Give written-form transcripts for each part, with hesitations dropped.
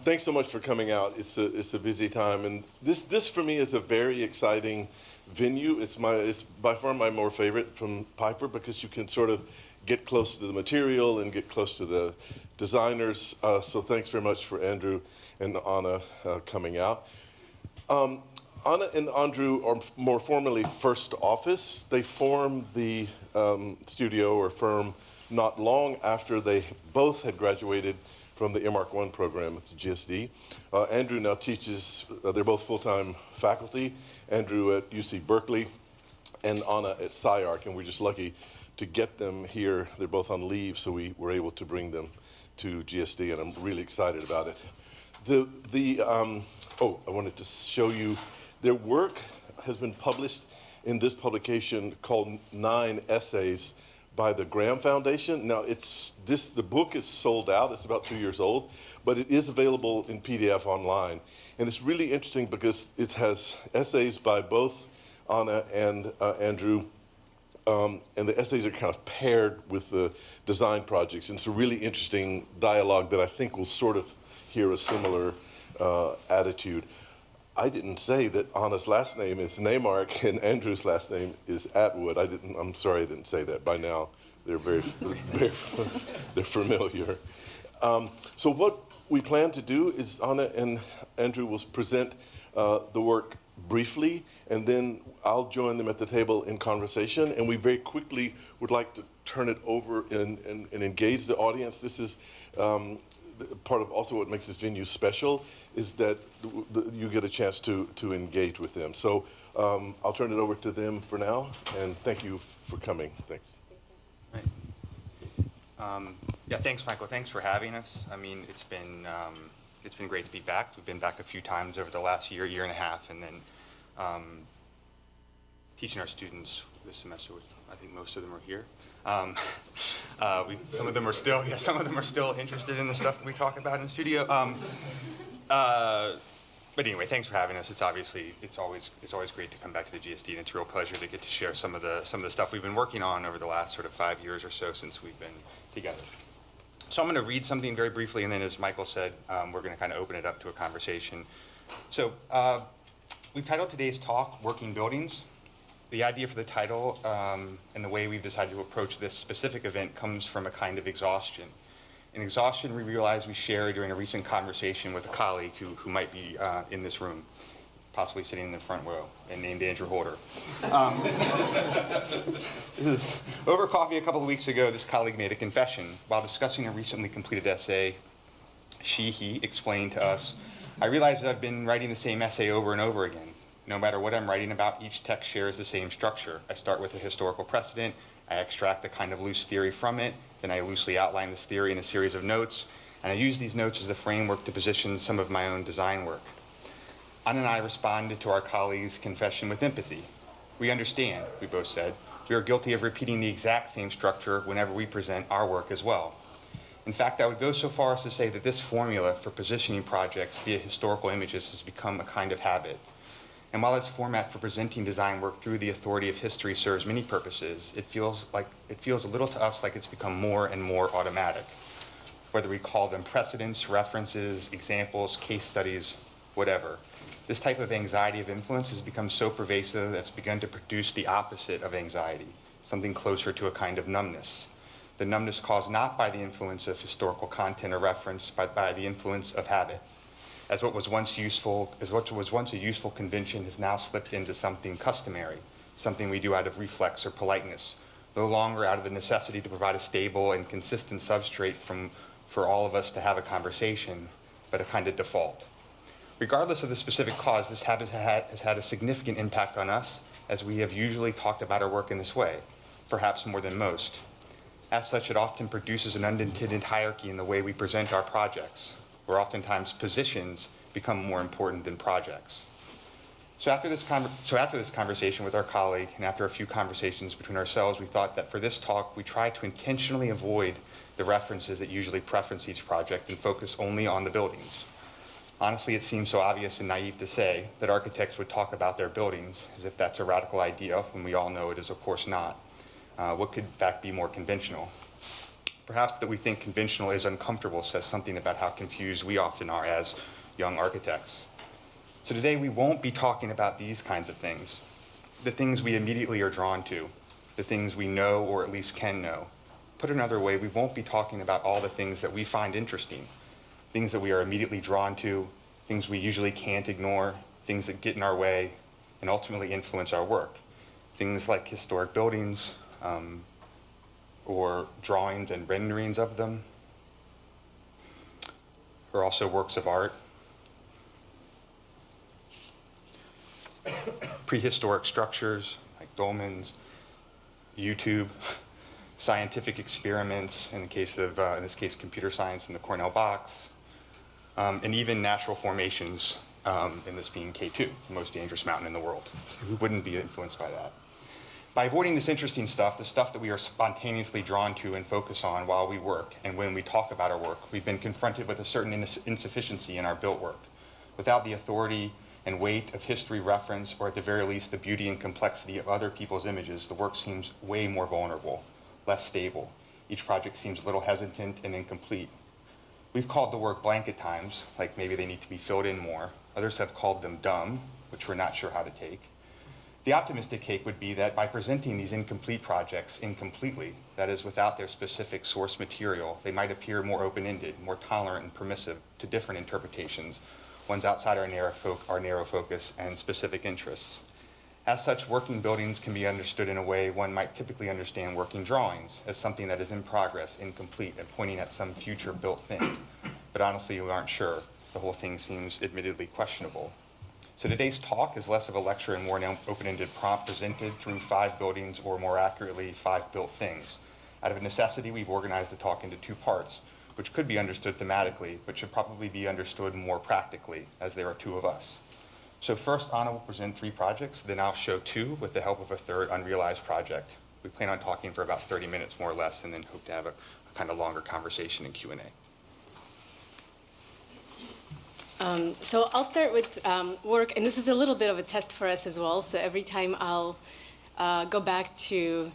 Thanks so much for coming out. It's a busy time, and this for me is a very exciting venue. It's by far my more favorite from Piper because you can sort of get close to the material and get close to the designers. So thanks very much for Andrew and Anna coming out. Anna and Andrew are more formally First Office. They formed the studio or firm not long after they both had graduated from the Neimark 1 program at the GSD. Andrew now teaches, they're both full-time faculty, Andrew at UC Berkeley and Anna at SciArc, and we're just lucky to get them here. They're both on leave, so we were able to bring them to GSD, and I'm really excited about it. Oh, I wanted to show you, their work has been published in this publication called 9 Essays by the Graham Foundation. Now, the book is sold out. It's about 2 years old, but it is available in PDF online. And it's really interesting because it has essays by both Anna and Andrew, and the essays are kind of paired with the design projects. And it's a really interesting dialogue that I think will sort of hear a similar attitude. I didn't say that Anna's last name is Neimark and Andrew's last name is Atwood. I'm sorry I didn't say that. By now, they're very they're familiar. So what we plan to do is Anna and Andrew will present the work briefly, and then I'll join them at the table in conversation, and we very quickly would like to turn it over and engage the audience. This is part of also what makes this venue special is that you get a chance to engage with them. So I'll turn it over to them for now, and thank you for coming. Thanks. Right. Yeah, thanks, Michael. Thanks for having us. I mean, it's been great to be back. We've been back a few times over the last year and a half, and then teaching our students this semester. I think most of them are here. Some of them are still interested in the stuff we talk about in the studio. But anyway, thanks for having us. It's always great to come back to the GSD, and it's a real pleasure to get to share some of the stuff we've been working on over the last sort of 5 years or so since we've been together. So I'm going to read something very briefly, and then, as Michael said, we're going to kind of open it up to a conversation. So we've titled today's talk "Working Buildings." The idea for the title and the way we've decided to approach this specific event comes from a kind of exhaustion. An exhaustion we realized we shared during a recent conversation with a colleague who might be in this room, possibly sitting in the front row, and named Andrew Holder. Over coffee a couple of weeks ago, this colleague made a confession. While discussing a recently completed essay, he explained to us, "I realize that I've been writing the same essay over and over again. No matter what I'm writing about, each text shares the same structure. I start with a historical precedent, I extract a kind of loose theory from it, then I loosely outline this theory in a series of notes, and I use these notes as the framework to position some of my own design work." Anna and I responded to our colleague's confession with empathy. "We understand," we both said. "We are guilty of repeating the exact same structure whenever we present our work as well." In fact, I would go so far as to say that this formula for positioning projects via historical images has become a kind of habit. And while its format for presenting design work through the authority of history serves many purposes, it feels a little to us like it's become more and more automatic. Whether we call them precedents, references, examples, case studies, whatever. This type of anxiety of influence has become so pervasive that it's begun to produce the opposite of anxiety, something closer to a kind of numbness. The numbness caused not by the influence of historical content or reference, but by the influence of habit. As what was once a useful convention has now slipped into something customary, something we do out of reflex or politeness, no longer out of the necessity to provide a stable and consistent substrate for all of us to have a conversation, but a kind of default. Regardless of the specific cause, this habit has had a significant impact on us, as we have usually talked about our work in this way, perhaps more than most. As such, it often produces an unintended hierarchy in the way we present our projects, where oftentimes positions become more important than projects. So after this conversation with our colleague, and after a few conversations between ourselves, we thought that for this talk, we try to intentionally avoid the references that usually preference each project and focus only on the buildings. Honestly, it seems so obvious and naive to say that architects would talk about their buildings as if that's a radical idea, when we all know it is of course not. What could in fact be more conventional? Perhaps that we think conventional is uncomfortable says something about how confused we often are as young architects. So today we won't be talking about these kinds of things, the things we immediately are drawn to, the things we know or at least can know. Put another way, we won't be talking about all the things that we find interesting, things that we are immediately drawn to, things we usually can't ignore, things that get in our way and ultimately influence our work. Things like historic buildings, or drawings and renderings of them, or also works of art. Prehistoric structures like dolmens, YouTube, scientific experiments, in this case, computer science in the Cornell box, and even natural formations, in this being K2, the most dangerous mountain in the world. So who wouldn't be influenced by that? By avoiding this interesting stuff, the stuff that we are spontaneously drawn to and focus on while we work, and when we talk about our work, we've been confronted with a certain insufficiency in our built work. Without the authority and weight of history reference, or at the very least, the beauty and complexity of other people's images, the work seems way more vulnerable, less stable. Each project seems a little hesitant and incomplete. We've called the work blank at times, like maybe they need to be filled in more. Others have called them dumb, which we're not sure how to take. The optimistic take would be that by presenting these incomplete projects incompletely, that is, without their specific source material, they might appear more open-ended, more tolerant and permissive to different interpretations, ones outside our narrow focus and specific interests. As such, working buildings can be understood in a way one might typically understand working drawings, as something that is in progress, incomplete, and pointing at some future built thing. But honestly, we aren't sure. The whole thing seems admittedly questionable. So today's talk is less of a lecture and more an open-ended prompt presented through 5 buildings, or more accurately, 5 built things. Out of necessity, we've organized the talk into 2 parts, which could be understood thematically, but should probably be understood more practically, as there are 2 of us. So first, Anna will present 3 projects, then I'll show 2 with the help of a 3rd unrealized project. We plan on talking for about 30 minutes, more or less, and then hope to have a kind of longer conversation and Q&A. So I'll start with work, and this is a little bit of a test for us as well. So every time I'll go back to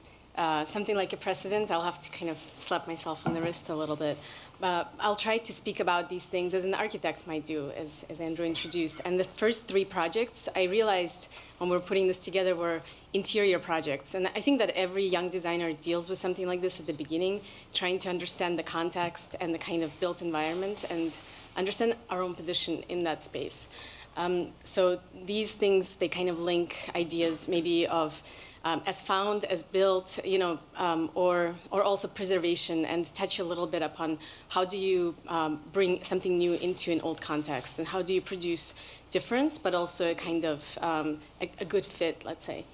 something like a precedent, I'll have to kind of slap myself on the wrist a little bit. I'll try to speak about these things as an architect might do, as Andrew introduced. And the first 3 projects, I realized when we were putting this together, were interior projects. And I think that every young designer deals with something like this at the beginning, trying to understand the context and the kind of built environment and understand our own position in that space. So these things, they kind of link ideas maybe of as found, as built, or also preservation, and touch a little bit upon how do you bring something new into an old context, and how do you produce difference, but also a kind of a good fit, let's say.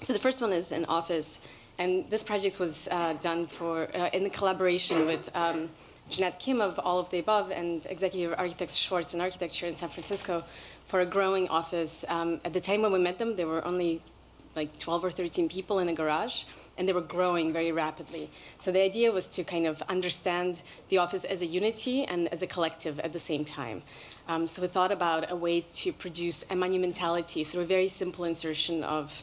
So the first one is an office, and this project was done in collaboration with Jeanette Kim of All of the Above and Executive Architects Schwartz in Architecture in San Francisco for a growing office. At the time when we met them, there were only like 12 or 13 people in a garage, and they were growing very rapidly. So the idea was to kind of understand the office as a unity and as a collective at the same time. So we thought about a way to produce a monumentality through a very simple insertion of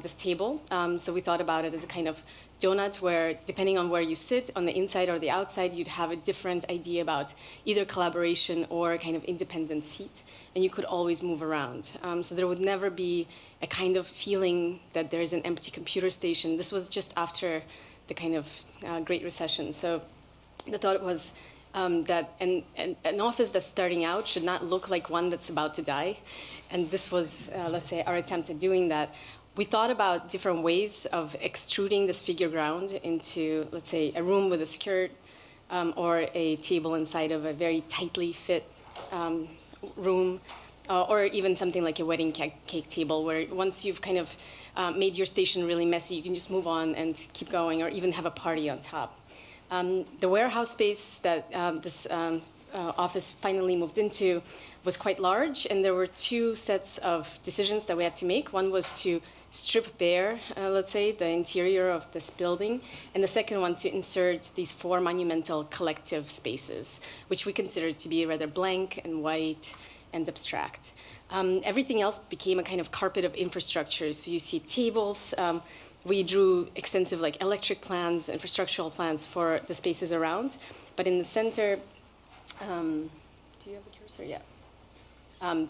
this table. So we thought about it as a kind of donut where, depending on where you sit, on the inside or the outside, you'd have a different idea about either collaboration or a kind of independent seat, and you could always move around. So there would never be a kind of feeling that there is an empty computer station. This was just after the kind of Great Recession. So the thought was that an office that's starting out should not look like one that's about to die. And this was, let's say, our attempt at doing that. We thought about different ways of extruding this figure ground into, let's say, a room with a skirt or a table inside of a very tightly fit room, or even something like a wedding cake table where once you've kind of made your station really messy, you can just move on and keep going, or even have a party on top. The warehouse space that this office finally moved into was quite large, and there were 2 sets of decisions that we had to make. One was to strip bare, let's say, the interior of this building, and the second one to insert these 4 monumental collective spaces, which we considered to be rather blank and white and abstract. Everything else became a kind of carpet of infrastructure. So you see tables we drew extensive like electric plans, infrastructural plans for the spaces around. But in the center, do you have a cursor? Yeah.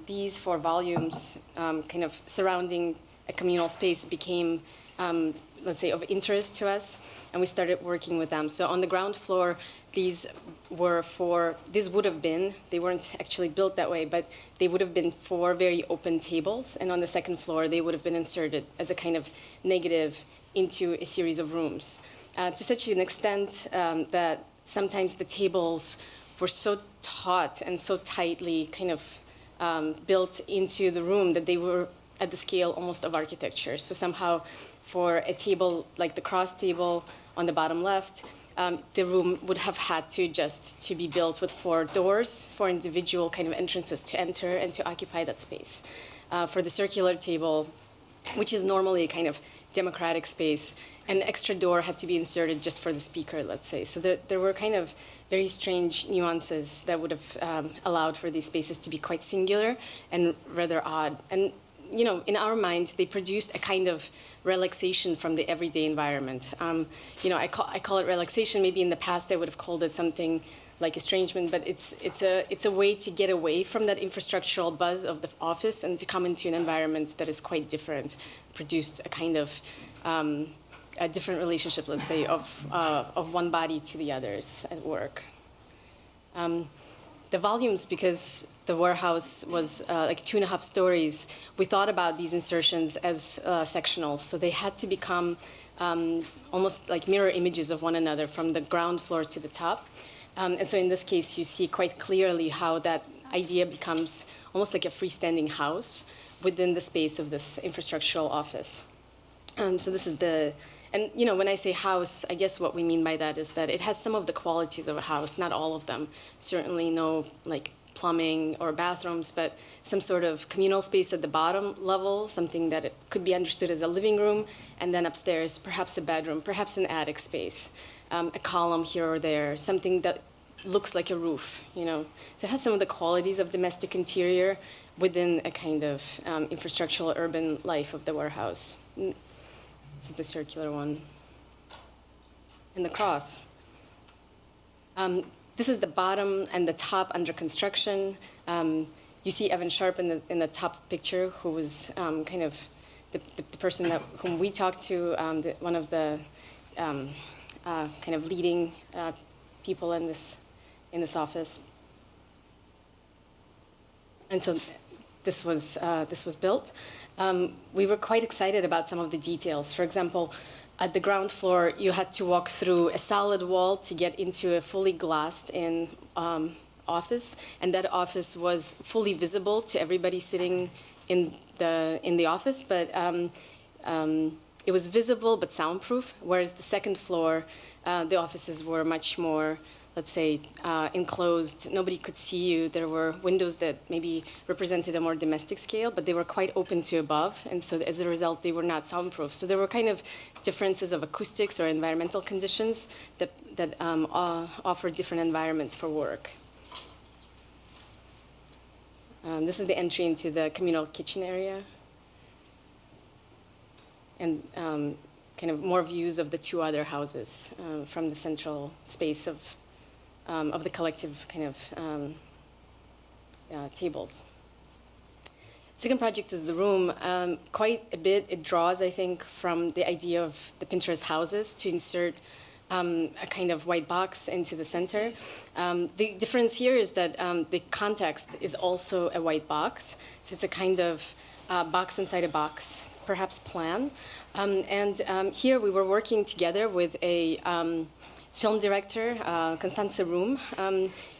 These 4 volumes kind of surrounding a communal space became, let's say, of interest to us, and we started working with them. So on the ground floor, these would have been, they weren't actually built that way, but they would have been 4 very open tables, and on the second floor, they would have been inserted as a kind of negative into a series of rooms, to such an extent that sometimes the tables were so taut and so tightly kind of built into the room that they were at the scale almost of architecture. So somehow for a table like the cross table on the bottom left, the room would have had to be built with 4 doors, 4 individual kind of entrances to enter and to occupy that space. For the circular table, which is normally a kind of democratic space, an extra door had to be inserted just for the speaker, let's say. So there were kind of very strange nuances that would have allowed for these spaces to be quite singular and rather odd. And you know, in our mind, they produced a kind of relaxation from the everyday environment. You know, I call it relaxation. Maybe in the past I would have called it something like estrangement, but it's a way to get away from that infrastructural buzz of the office and to come into an environment that is quite different, produced a kind of a different relationship, let's say, of one body to the others at work. The volumes, because the warehouse was like 2.5 stories, we thought about these insertions as sectionals. So they had to become almost like mirror images of one another from the ground floor to the top. And so in this case, you see quite clearly how that idea becomes almost like a freestanding house within the space of this infrastructural office. So this is and you know, when I say house, I guess what we mean by that is that it has some of the qualities of a house, not all of them. Certainly no like plumbing or bathrooms, but some sort of communal space at the bottom level, something that it could be understood as a living room, and then upstairs, perhaps a bedroom, perhaps an attic space, a column here or there, something that looks like a roof, you know. So it has some of the qualities of domestic interior within a kind of infrastructural urban life of the warehouse. This is the circular one. And the cross. This is the bottom and the top under construction. You see Evan Sharp in the top picture, who was kind of the person whom we talked to, one of the kind of leading people in this office. And so this was built. We were quite excited about some of the details. For example, at the ground floor, you had to walk through a solid wall to get into a fully glassed-in office, and that office was fully visible to everybody sitting in the office. But it was visible but soundproof. Whereas the second floor, the offices were much more, let's say, enclosed. Nobody could see you. There were windows that maybe represented a more domestic scale, but they were quite open to above, and so as a result, they were not soundproof. So there were kind of differences of acoustics or environmental conditions that offered different environments for work. This is the entry into the communal kitchen area, and kind of more views of the 2 other houses from the central space of the collective kind of tables. Second project is the room. Quite a bit, it draws, I think, from the idea of the Pinterest houses to insert a kind of white box into the center. The difference here is that the context is also a white box. So it's a kind of box inside a box, perhaps plan. Here we were working together with a film director, Constanze Room,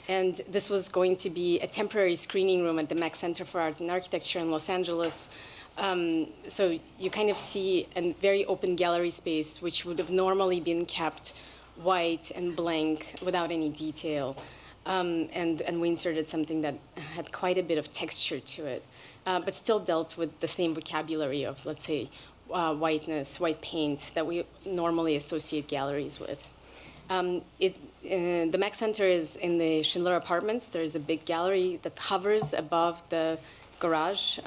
and this was going to be a temporary screening room at the Mack Center for Art and Architecture in Los Angeles. So you kind of see a very open gallery space, which would have normally been kept white and blank without any detail. And we inserted something that had quite a bit of texture to it, but still dealt with the same vocabulary of, let's say, whiteness, white paint that we normally associate galleries with. The Mack Center is in the Schindler Apartments. There's a big gallery that hovers above the garage.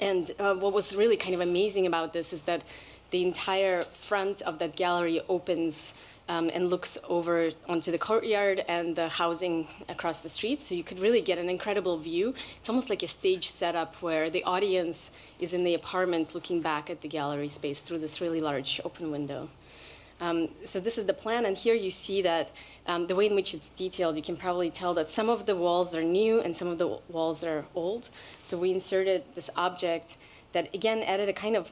And what was really kind of amazing about this is that the entire front of that gallery opens and looks over onto the courtyard and the housing across the street. So you could really get an incredible view. It's almost like a stage setup where the audience is in the apartment looking back at the gallery space through this really large open window. So this is the plan, and here you see that the way in which it's detailed, you can probably tell that some of the walls are new and some of the walls are old. So we inserted this object that, again, added a kind of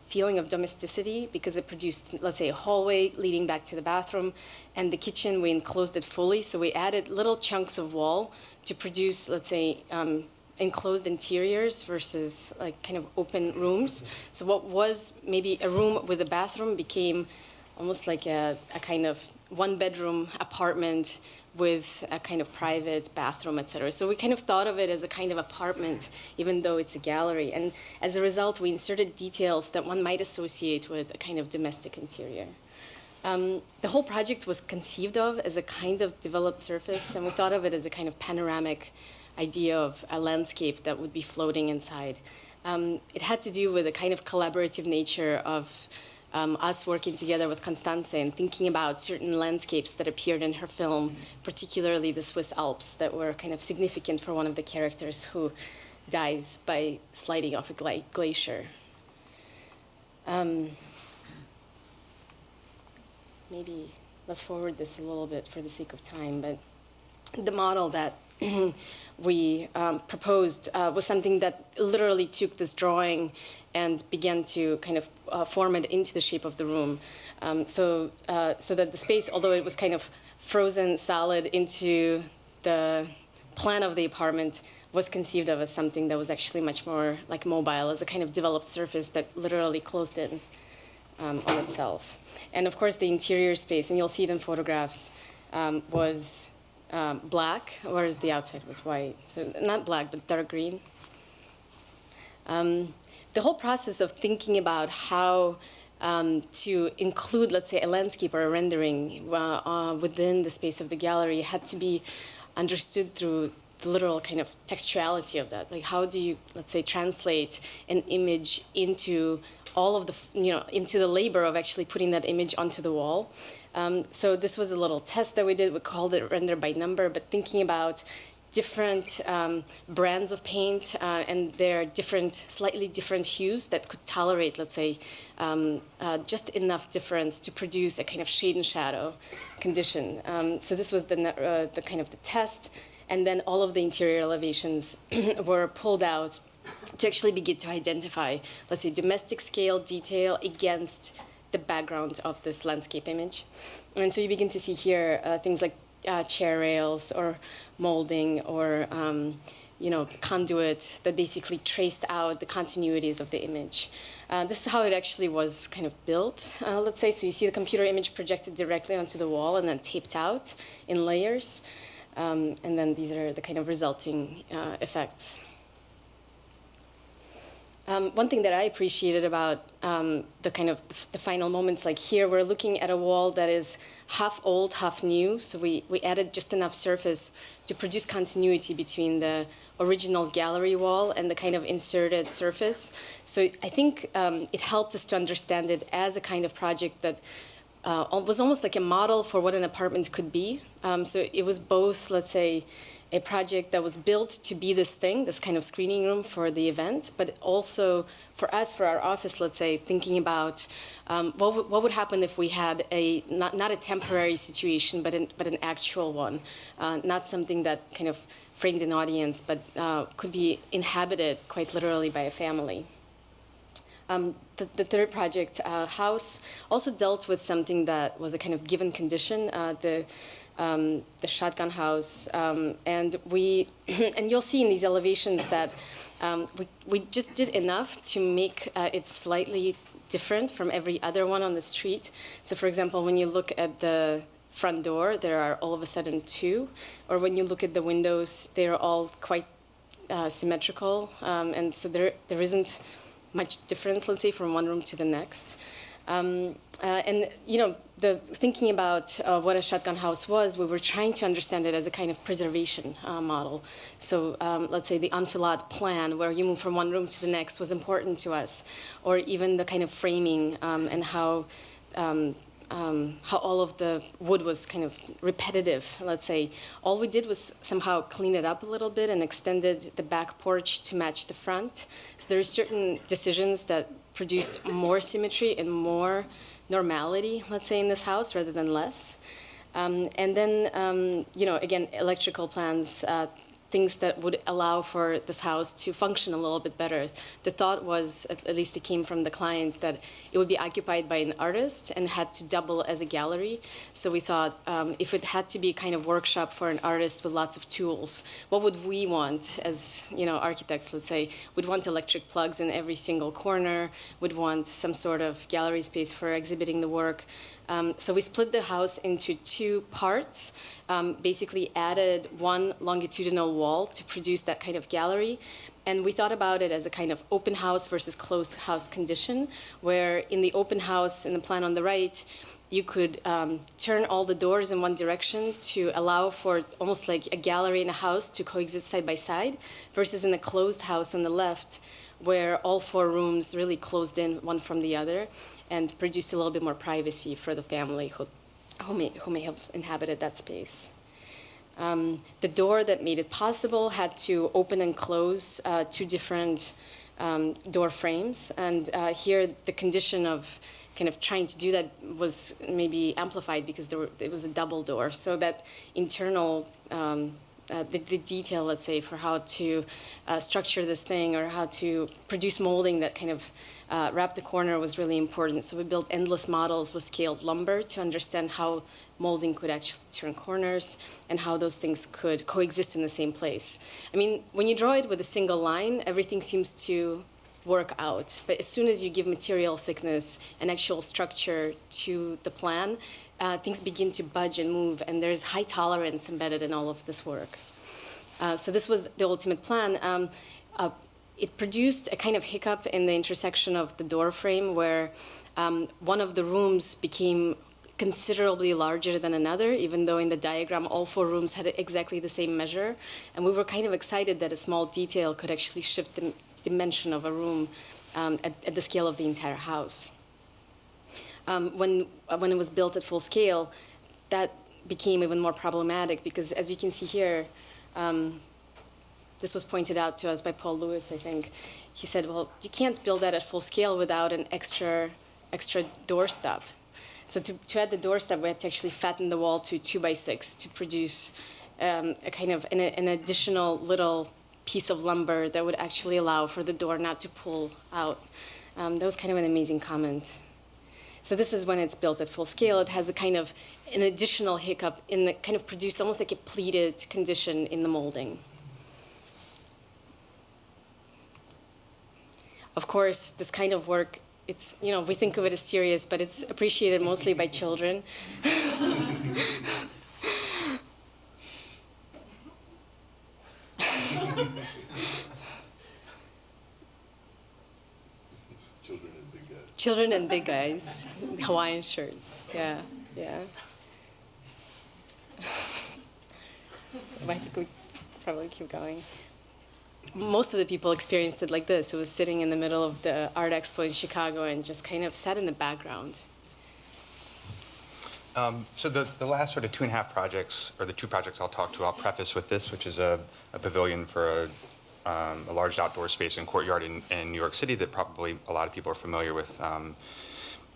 feeling of domesticity because it produced, let's say, a hallway leading back to the bathroom, and the kitchen, we enclosed it fully. So we added little chunks of wall to produce, let's say, enclosed interiors versus like kind of open rooms. So what was maybe a room with a bathroom became almost like a kind of one-bedroom apartment with a kind of private bathroom, et cetera. So we kind of thought of it as a kind of apartment, even though it's a gallery. And as a result, we inserted details that one might associate with a kind of domestic interior. The whole project was conceived of as a kind of developed surface, and we thought of it as a kind of panoramic idea of a landscape that would be floating inside. It had to do with a kind of collaborative nature of us working together with Constanze and thinking about certain landscapes that appeared in her film, particularly the Swiss Alps, that were kind of significant for one of the characters who dies by sliding off a glacier. Maybe let's forward this a little bit for the sake of time, but the model that we proposed was something that literally took this drawing and began to kind of form it into the shape of the room. So that the space, although it was kind of frozen solid into the plan of the apartment, was conceived of as something that was actually much more like mobile, as a kind of developed surface that literally closed in on itself. And of course, the interior space, and you'll see it in photographs, was black, whereas the outside was white. So not black, but dark green. The whole process of thinking about how to include, let's say, a landscape or a rendering within the space of the gallery had to be understood through the literal kind of textuality of that. Like, how do you, let's say, translate an image into all of the, into the labor of actually putting that image onto the wall? So this was a little test that we did. We called it render by number, but thinking about different brands of paint and their different, slightly different hues that could tolerate, let's say, just enough difference to produce a kind of shade and shadow condition. So this was the kind of the test, and then all of the interior elevations were pulled out to actually begin to identify, let's say, domestic scale detail against the background of this landscape image. And so you begin to see here things like chair rails or molding or conduit that basically traced out the continuities of the image. This is how it actually was kind of built, let's say. So you see the computer image projected directly onto the wall and then taped out in layers. And then these are the kind of resulting effects. One thing that I appreciated about the kind of the final moments, like here, we're looking at a wall that is half old, half new. So we added just enough surface to produce continuity between the original gallery wall and the kind of inserted surface. So I think it helped us to understand it as a kind of project that was almost like a model for what an apartment could be. So it was both, let's say, a project that was built to be this thing, this kind of screening room for the event, but also for us, for our office, let's say, thinking about what would happen if we had not a temporary situation, but an actual one, not something that kind of framed an audience, but could be inhabited quite literally by a family. The third project, House, also dealt with something that was a kind of given condition, the shotgun house, and you'll see in these elevations that we just did enough to make it slightly different from every other one on the street. So, for example, when you look at the front door, there are all of a sudden two, or when you look at the windows, they are all quite symmetrical, and so there isn't much difference, let's say, from one room to the next. And thinking about what a shotgun house was, we were trying to understand it as a kind of preservation model. So let's say the enfilade plan, where you move from one room to the next, was important to us, or even the kind of framing and how all of the wood was kind of repetitive, let's say. All we did was somehow clean it up a little bit and extended the back porch to match the front. So there are certain decisions that produced more symmetry and more normality, let's say, in this house rather than less. And then, again, electrical plans, things that would allow for this house to function a little bit better. The thought was, at least it came from the clients, that it would be occupied by an artist and had to double as a gallery. So we thought, if it had to be a kind of workshop for an artist with lots of tools, what would we want as architects, let's say? We'd want electric plugs in every single corner, would want some sort of gallery space for exhibiting the work. So we split the house into two parts, basically added one longitudinal wall to produce that kind of gallery. And we thought about it as a kind of open house versus closed house condition, where in the open house, in the plan on the right, you could turn all the doors in one direction to allow for almost like a gallery and a house to coexist side by side, versus in a closed house on the left, where all four rooms really closed in one from the other and produced a little bit more privacy for the family who may have inhabited that space. The door that made it possible had to open and close two different door frames. And here, the condition of kind of trying to do that was maybe amplified because it was a double door. So that internal, the detail, let's say, for how to structure this thing or how to produce molding that kind of wrap the corner was really important. So we built endless models with scaled lumber to understand how molding could actually turn corners and how those things could coexist in the same place. I mean, when you draw it with a single line, everything seems to work out. But as soon as you give material thickness and actual structure to the plan, things begin to budge and move, and there's high tolerance embedded in all of this work. So this was the ultimate plan. It produced a kind of hiccup in the intersection of the door frame where one of the rooms became considerably larger than another, even though in the diagram all four rooms had exactly the same measure. And we were kind of excited that a small detail could actually shift the dimension of a room at the scale of the entire house. When it was built at full scale, that became even more problematic because, as you can see here, this was pointed out to us by Paul Lewis, I think. He said, well, you can't build that at full scale without an extra doorstep. So to add the doorstep, we had to actually fatten the wall to 2x6 to produce a kind of an additional little piece of lumber that would actually allow for the door not to pull out. That was kind of an amazing comment. So this is when it's built at full scale. It has a kind of an additional hiccup in the kind of produced almost like a pleated condition in the molding. Of course, this kind of work, it's, we think of it as serious, but it's appreciated mostly by children. Children and big guys, Hawaiian shirts, yeah. I think we probably keep going. Most of the people experienced it like this. It was sitting in the middle of the art expo in Chicago and just kind of sat in the background. So the last sort of 2.5 projects, or the 2 projects I'll preface with this, which is a pavilion for a large outdoor space and courtyard in New York City that probably a lot of people are familiar with,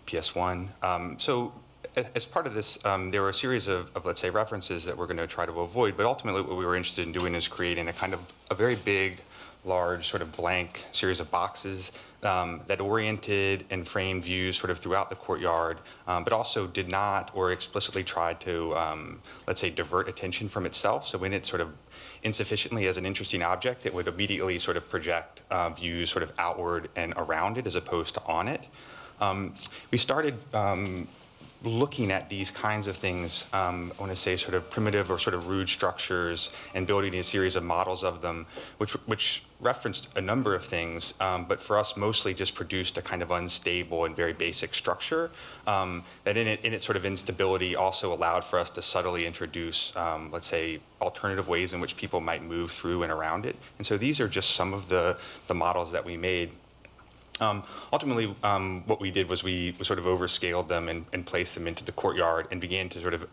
PS1. So as part of this, there were a series of, let's say, references that we're going to try to avoid, but ultimately what we were interested in doing is creating a kind of a very big, large, sort of blank series of boxes that oriented and framed views sort of throughout the courtyard, but also did not or explicitly tried to, let's say, divert attention from itself. So when it sort of insufficiently as an interesting object, it would immediately sort of project views sort of outward and around it as opposed to on it. We started looking at these kinds of things, I want to say sort of primitive or sort of rude structures, and building a series of models of them, which referenced a number of things, but for us mostly just produced a kind of unstable and very basic structure that in its sort of instability also allowed for us to subtly introduce, let's say, alternative ways in which people might move through and around it. And so these are just some of the models that we made. Ultimately, what we did was we sort of overscaled them and placed them into the courtyard and began to sort of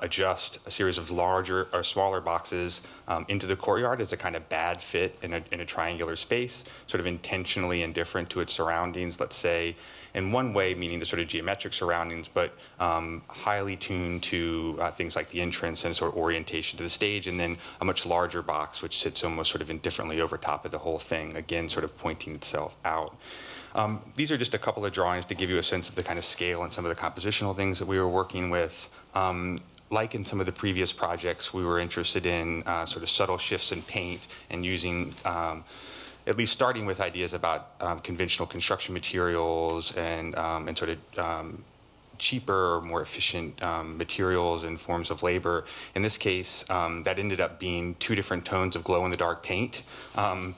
adjust a series of larger or smaller boxes into the courtyard as a kind of bad fit in a triangular space, sort of intentionally indifferent to its surroundings, let's say, in one way, meaning the sort of geometric surroundings, but highly tuned to things like the entrance and sort of orientation to the stage, and then a much larger box which sits almost sort of indifferently over top of the whole thing, again, sort of pointing itself out. These are just a couple of drawings to give you a sense of the kind of scale and some of the compositional things that we were working with. Like in some of the previous projects, we were interested in sort of subtle shifts in paint and using, at least starting with ideas about conventional construction materials and sort of cheaper or more efficient materials and forms of labor. In this case, that ended up being 2 different tones of glow-in-the-dark paint. And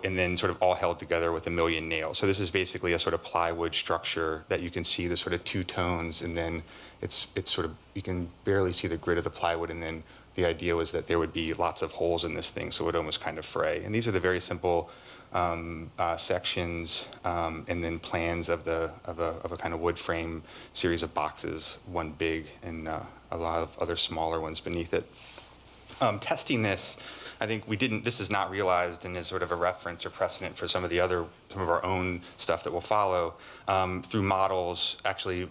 then sort of all held together with 1,000,000 nails. So this is basically a sort of plywood structure that you can see the sort of 2 tones, and then it's sort of, you can barely see the grid of the plywood, and then the idea was that there would be lots of holes in this thing, so it would almost kind of fray. And these are the very simple sections and then plans of a kind of wood frame series of boxes, one big and a lot of other smaller ones beneath it. Testing this, I think this is not realized and is sort of a reference or precedent for some of our own stuff that will follow through models, actually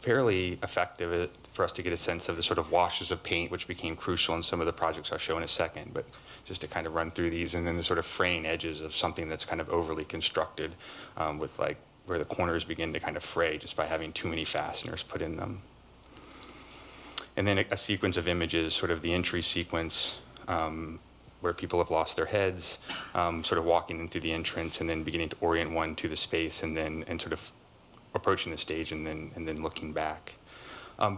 fairly effective for us to get a sense of the sort of washes of paint, which became crucial in some of the projects I'll show in a second. But just to kind of run through these, and then the sort of fraying edges of something that's kind of overly constructed with like where the corners begin to kind of fray just by having too many fasteners put in them. And then a sequence of images, sort of the entry sequence where people have lost their heads, sort of walking in through the entrance and then beginning to orient one to the space and sort of approaching the stage and then looking back.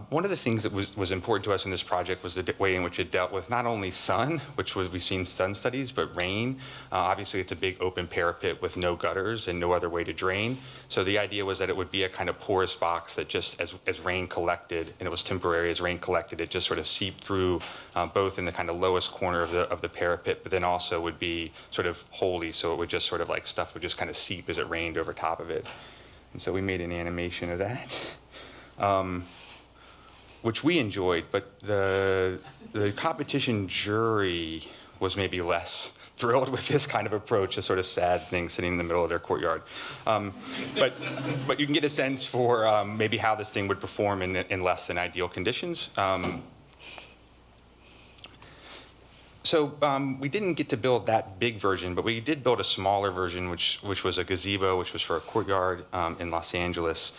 One of the things that was important to us in this project was the way in which it dealt with not only sun, which we've seen sun studies, but rain. Obviously, it's a big open parapet with no gutters and no other way to drain. So the idea was that it would be a kind of porous box that just, as rain collected, and it was temporary, as rain collected, it just sort of seeped through both in the kind of lowest corner of the parapet, but then also would be sort of holey, so it would just sort of like stuff would just kind of seep as it rained over top of it. And so we made an animation of that. Which we enjoyed, but the competition jury was maybe less thrilled with this kind of approach, a sort of sad thing sitting in the middle of their courtyard. But you can get a sense for maybe how this thing would perform in less than ideal conditions. So we didn't get to build that big version, but we did build a smaller version, which was a gazebo, which was for a courtyard in Los Angeles.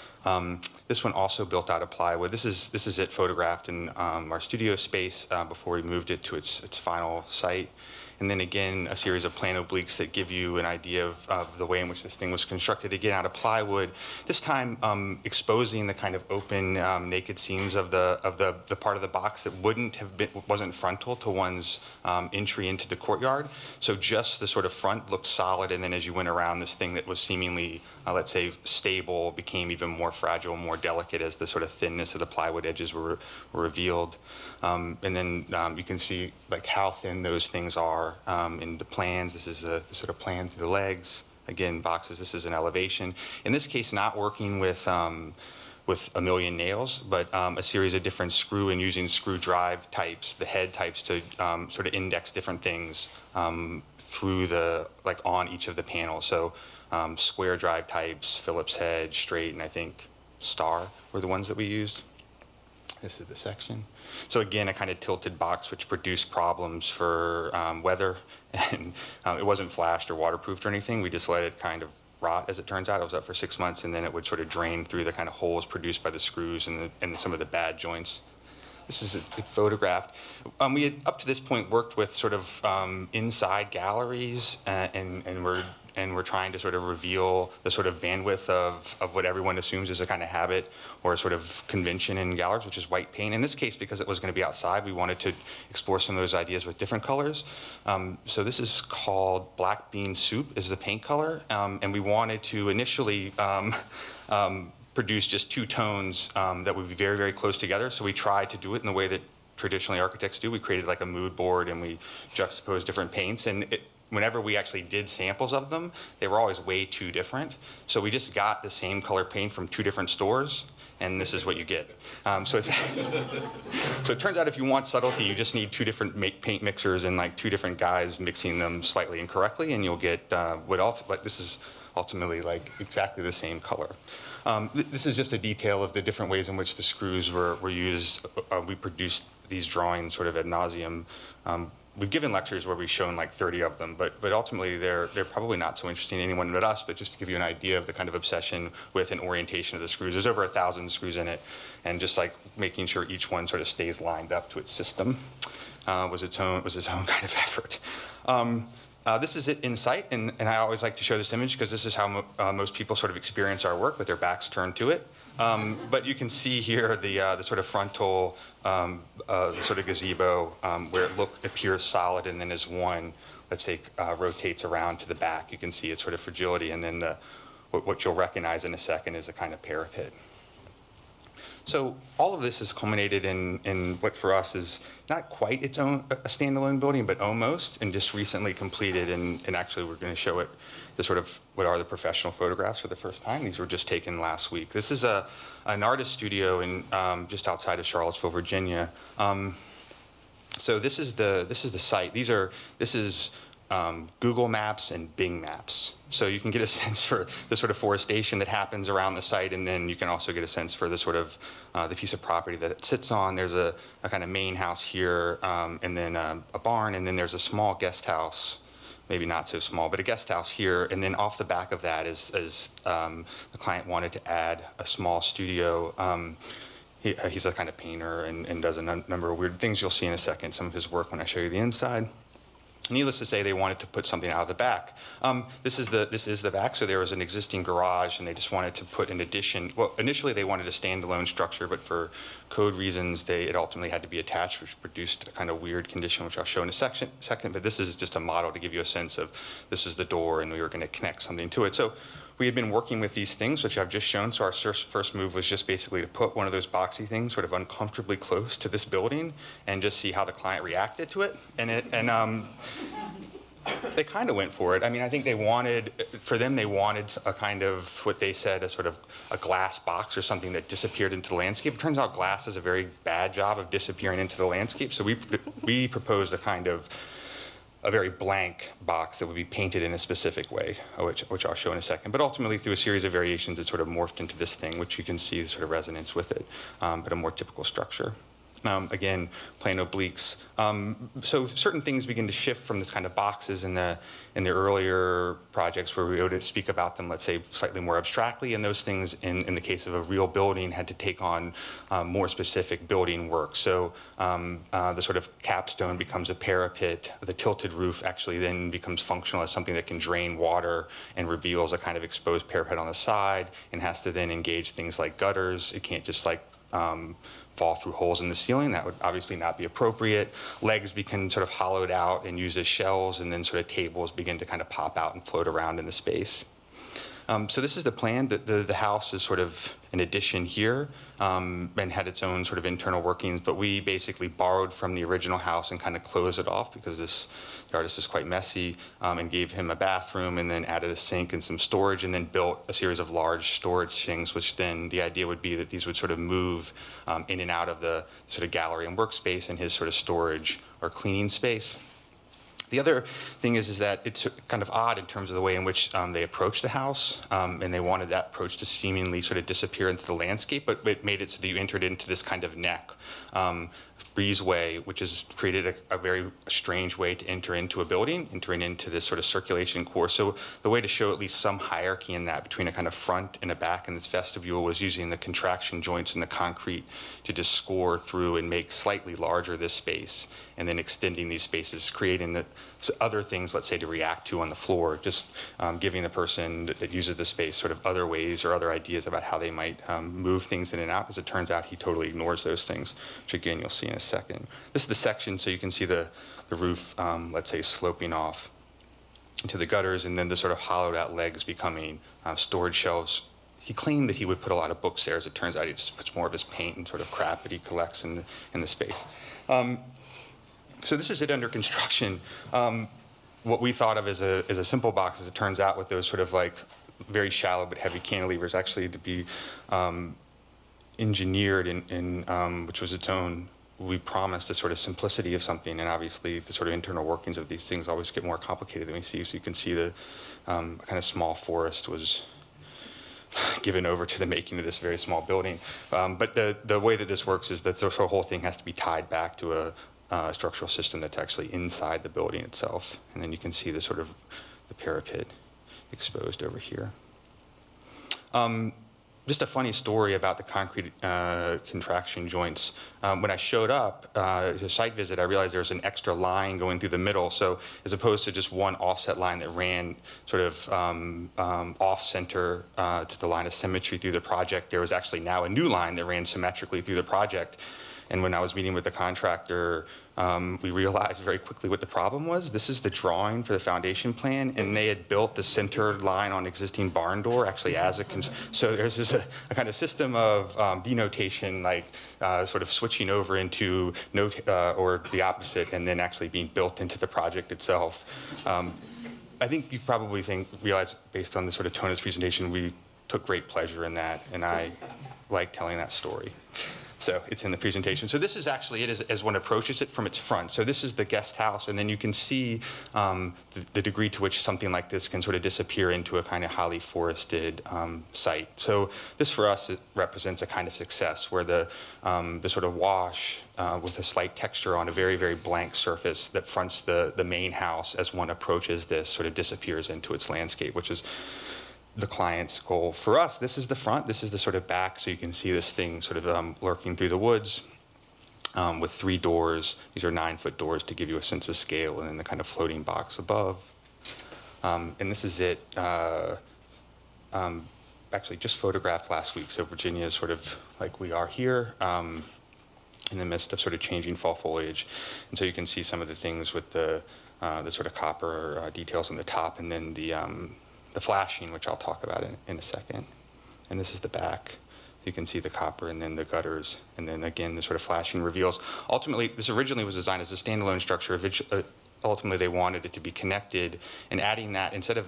This one also built out of plywood. This is it photographed in our studio space before we moved it to its final site. And then again, a series of plan obliques that give you an idea of the way in which this thing was constructed, again, out of plywood. This time exposing the kind of open, naked seams of the part of the box that wasn't frontal to one's entry into the courtyard. So just the sort of front looked solid, and then as you went around, this thing that was seemingly, let's say, stable became even more fragile, more delicate as the sort of thinness of the plywood edges were revealed. And then you can see like how thin those things are in the plans. This is the sort of plan through the legs. Again, boxes, this is an elevation. In this case, not working with 1,000,000 nails, but a series of different screw and using screw drive types, the head types to sort of index different things through on each of the panels. So square drive types, Phillips head, straight, and I think star were the ones that we used. This is the section. So again, a kind of tilted box which produced problems for weather, and it wasn't flashed or waterproofed or anything. We just let it kind of rot, as it turns out. It was up for 6 months, and then it would sort of drain through the kind of holes produced by the screws and some of the bad joints. This is it photographed. We had, up to this point, worked with sort of inside galleries, and we're and we're trying to sort of reveal the sort of bandwidth of what everyone assumes is a kind of habit or a sort of convention in galleries, which is white paint. In this case, because it was going to be outside, we wanted to explore some of those ideas with different colors. So this is called Black Bean Soup is the paint color, and we wanted to initially produce just two tones that would be very, very close together. So we tried to do it in the way that traditionally architects do. We created like a mood board and we juxtaposed different paints. And whenever we actually did samples of them, they were always way too different. So we just got the same color paint from two different stores, and this is what you get. So it turns out if you want subtlety, you just need two different paint mixers and like two different guys mixing them slightly incorrectly, and you'll get this is ultimately like exactly the same color. This is just a detail of the different ways in which the screws were used. We produced these drawings sort of ad nauseum. We've given lectures where we've shown like 30 of them, but ultimately they're probably not so interesting to anyone but us, but just to give you an idea of the kind of obsession with an orientation of the screws. There's over 1,000 screws in it, and just like making sure each one sort of stays lined up to its system was its own kind of effort. This is it in sight, and I always like to show this image because this is how most people sort of experience our work with their backs turned to it. But you can see here the sort of frontal, the sort of gazebo where it appears solid, and then as one, let's say, rotates around to the back, you can see its sort of fragility, and then what you'll recognize in a second is a kind of parapet. So all of this has culminated in what for us is not quite its own a standalone building, but almost, and just recently completed. And actually, we're going to show it the sort of what are the professional photographs for the first time. These were just taken last week. This is an artist studio in just outside of Charlottesville, Virginia. So this is the site. This is Google Maps and Bing Maps. So you can get a sense for the sort of forestation that happens around the site, and then you can also get a sense for the sort of the piece of property that it sits on. There's a kind of main house here, and then a barn, and then there's a small guest house, maybe not so small, but a guest house here. And then off the back of that is the client wanted to add a small studio. He's a kind of painter and does a number of weird things. You'll see in a second some of his work when I show you the inside. Needless to say, they wanted to put something out of the back. This is the back, so there was an existing garage, and they just wanted to put an addition. Well, initially they wanted a standalone structure, but for code reasons, it ultimately had to be attached, which produced a kind of weird condition, which I'll show in a second. But this is just a model to give you a sense of this is the door, and we were going to connect something to it. So we had been working with these things, which I've just shown. So our first move was just basically to put one of those boxy things sort of uncomfortably close to this building and just see how the client reacted to it. They kind of went for it. I mean, I think they wanted a kind of what they said, a sort of a glass box or something that disappeared into the landscape. It turns out glass does a very bad job of disappearing into the landscape. So we proposed a very blank box that would be painted in a specific way, which I'll show in a second. But ultimately, through a series of variations, it sort of morphed into this thing, which you can see the sort of resonance with it, but a more typical structure. Again, plain obliques. So certain things begin to shift from this kind of boxes in the earlier projects where we would speak about them, let's say, slightly more abstractly, and those things, in the case of a real building, had to take on more specific building work. So the sort of capstone becomes a parapet. The tilted roof actually then becomes functional as something that can drain water and reveals a kind of exposed parapet on the side, and has to then engage things like gutters. It can't just like fall through holes in the ceiling. That would obviously not be appropriate. Legs become sort of hollowed out and used as shelves, and then sort of tables begin to kind of pop out and float around in the space. So this is the plan. The house is sort of an addition here, and had its own sort of internal workings, but we basically borrowed from the original house and kind of closed it off because the artist is quite messy, and gave him a bathroom and then added a sink and some storage, and then built a series of large storage things, which then the idea would be that these would sort of move in and out of the sort of gallery and workspace and his sort of storage or cleaning space. The other thing is that it's kind of odd in terms of the way in which they approach the house, and they wanted that approach to seemingly sort of disappear into the landscape, but it made it so that you entered into this kind of neck breezeway, which has created a very strange way to enter into a building, entering into this sort of circulation course. So the way to show at least some hierarchy in that between a kind of front and a back in this vestibule was using the contraction joints in the concrete to just score through and make slightly larger this space. and then extending these spaces, creating other things, let's say, to react to on the floor, just giving the person that uses the space sort of other ways or other ideas about how they might move things in and out. As it turns out, he totally ignores those things, which again, you'll see in a second. This is the section, so you can see the roof, let's say, sloping off into the gutters, and then the sort of hollowed out legs becoming storage shelves. He claimed that he would put a lot of books there. As it turns out, he just puts more of his paint and sort of crap that he collects in the space. So this is it under construction. What we thought of as a simple box, as it turns out, with those sort of like very shallow but heavy cantilevers, actually to be engineered in which was its own. We promised a sort of simplicity of something, and obviously the sort of internal workings of these things always get more complicated than we see. So you can see the kind of small forest was given over to the making of this very small building. But the way that this works is that the whole thing has to be tied back to a structural system that's actually inside the building itself. And then you can see the sort of the parapet exposed over here. Just a funny story about the concrete contraction joints. When I showed up to a site visit, I realized there was an extra line going through the middle. So as opposed to just one offset line that ran sort of off-center to the line of symmetry through the project, there was actually now a new line that ran symmetrically through the project. And when I was meeting with the contractor, we realized very quickly what the problem was. This is the drawing for the foundation plan, and they had built the center line on existing barn door actually as so there's this a kind of system of denotation, like sort of switching over into or the opposite, and then actually being built into the project itself. I think you probably realize based on the sort of Tuna's presentation, we took great pleasure in that, and I like telling that story. So it's in the presentation. So this is actually it as one approaches it from its front. So this is the guest house, and then you can see the degree to which something like this can sort of disappear into a kind of highly forested site. So this for us, it represents a kind of success where the sort of wash with a slight texture on a very, very blank surface that fronts the main house as one approaches this sort of disappears into its landscape, which is the client's goal. For us, this is the front, this is the sort of back, so you can see this thing sort of lurking through the woods with 3 doors. These are 9-foot doors to give you a sense of scale, and then the kind of floating box above. And this is it, actually just photographed last week, so Virginia is sort of like we are here in the midst of sort of changing fall foliage. And so you can see some of the things with the sort of copper details on the top, and then the flashing, which I'll talk about in a second. And this is the back. You can see the copper and then the gutters, and then again the sort of flashing reveals. Ultimately, this originally was designed as a standalone structure. Ultimately, they wanted it to be connected, and adding that, instead of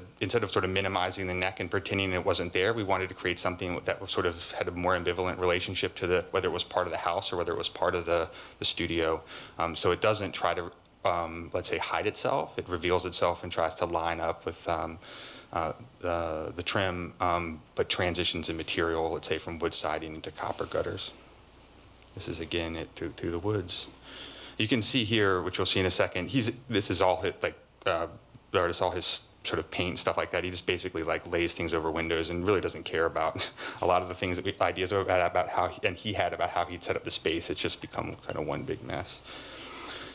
sort of minimizing the neck and pretending it wasn't there, we wanted to create something that was sort of had a more ambivalent relationship to whether it was part of the house or whether it was part of the studio. So it doesn't try to, let's say, hide itself. It reveals itself and tries to line up with the trim, but transitions in material, let's say from wood siding into copper gutters. This is again it through the woods. You can see here, which you'll see in a second, this is all the artist, all his sort of paint, stuff like that. He just basically like lays things over windows and really doesn't care about a lot of the things ideas about how he had about how he'd set up the space. It's just become kind of one big mess.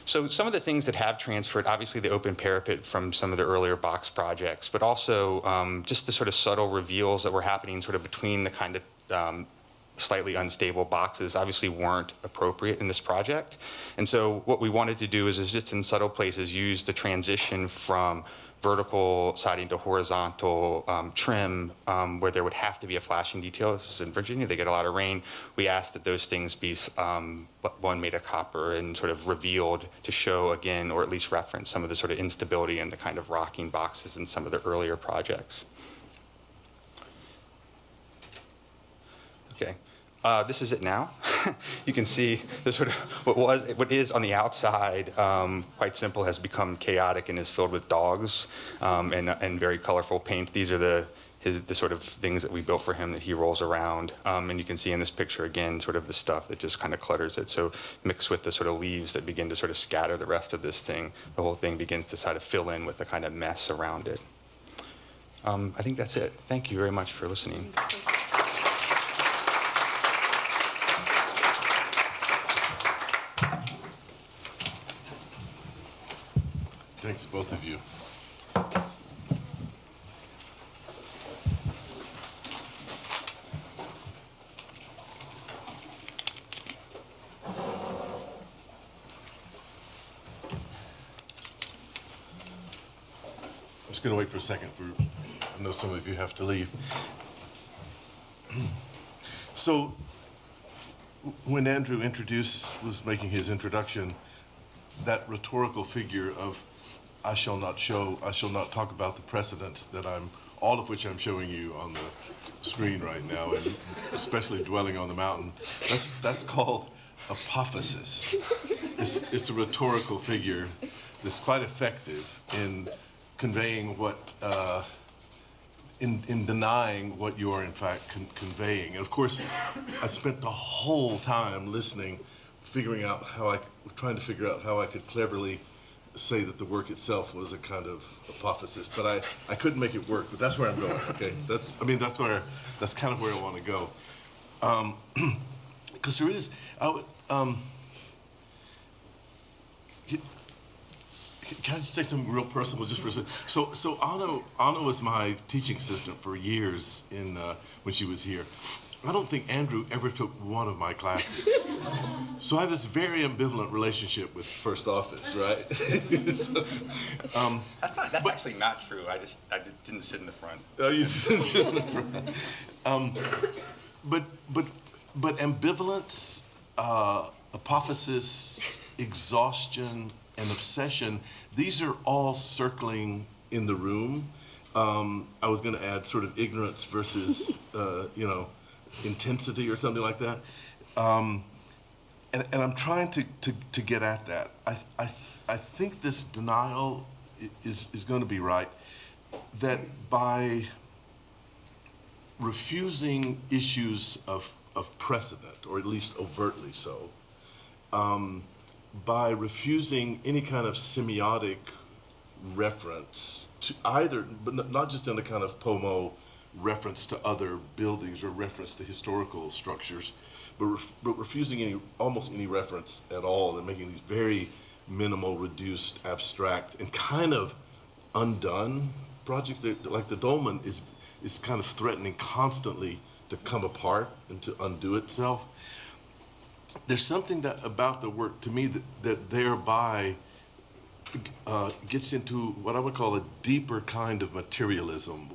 So some of the things that have transferred, obviously the open parapet from some of the earlier box projects, but also just the sort of subtle reveals that were happening sort of between the kind of slightly unstable boxes obviously weren't appropriate in this project. And so what we wanted to do is just in subtle places use the transition from vertical siding to horizontal trim where there would have to be a flashing detail. This is in Virginia, they get a lot of rain. We asked that those things be one made of copper and sort of revealed to show again, or at least reference some of the sort of instability and the kind of rocking boxes in some of the earlier projects. Okay. This is it now. You can see the sort of what is on the outside quite simple has become chaotic and is filled with dogs and very colorful paints. These are the sort of things that we built for him that he rolls around. And you can see in this picture again sort of the stuff that just kind of clutters it. So mixed with the sort of leaves that begin to sort of scatter the rest of this thing, the whole thing begins to sort of fill in with the kind of mess around it. I think that's it. Thank you very much for listening. Thanks, both of you. I'm just going to wait for a second. I know some of you have to leave. So, when Andrew was making his introduction, that rhetorical figure of I shall not talk about the precedents all of which I'm showing you on the screen right now, and especially dwelling on the mountain, that's called apophasis. It's a rhetorical figure that's quite effective in conveying what, in denying what you are in fact conveying. And of course, I spent the whole time listening, trying to figure out how I could cleverly say that the work itself was a kind of apophasis, but I couldn't make it work. But that's where I'm going. Okay, that's kind of where I want to go, because there is. Can I just say something real personal just for a second? So Anna was my teaching assistant for years when she was here. I don't think Andrew ever took one of my classes. So I have this very ambivalent relationship with First Office, right? That's actually not true. I didn't sit in the front. Oh, you didn't sit in the front. But ambivalence, apophasis, exhaustion, and obsession, these are all circling in the room. I was going to add sort of ignorance versus, intensity or something like that. And I'm trying to get at that. I think this denial is going to be right, that by refusing issues of precedent, or at least overtly so, by refusing any kind of semiotic reference to either, but not just in a kind of POMO reference to other buildings or reference to historical structures, but refusing almost any reference at all, and making these very minimal, reduced, abstract, and kind of undone projects. Like the dolmen is kind of threatening constantly to come apart and to undo itself. There's something about the work to me that thereby gets into what I would call a deeper kind of materialism.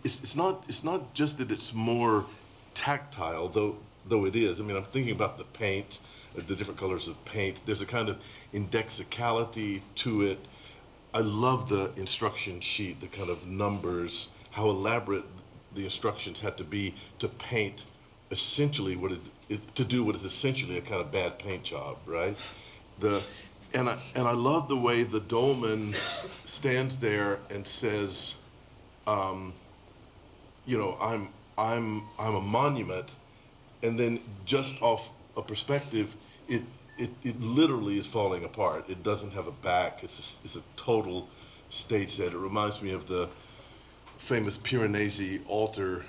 It's not just that it's more tactile, though it is. I mean, I'm thinking about the paint, the different colors of paint. There's a kind of indexicality to it. I love the instruction sheet, the kind of numbers, how elaborate the instructions had to be to paint essentially to do what is essentially a kind of bad paint job, right? And I love the way the dolmen stands there and says, I'm a monument, and then just off a perspective, it literally is falling apart. It doesn't have a back. It's a total stage set. It reminds me of the famous Piranesi altar,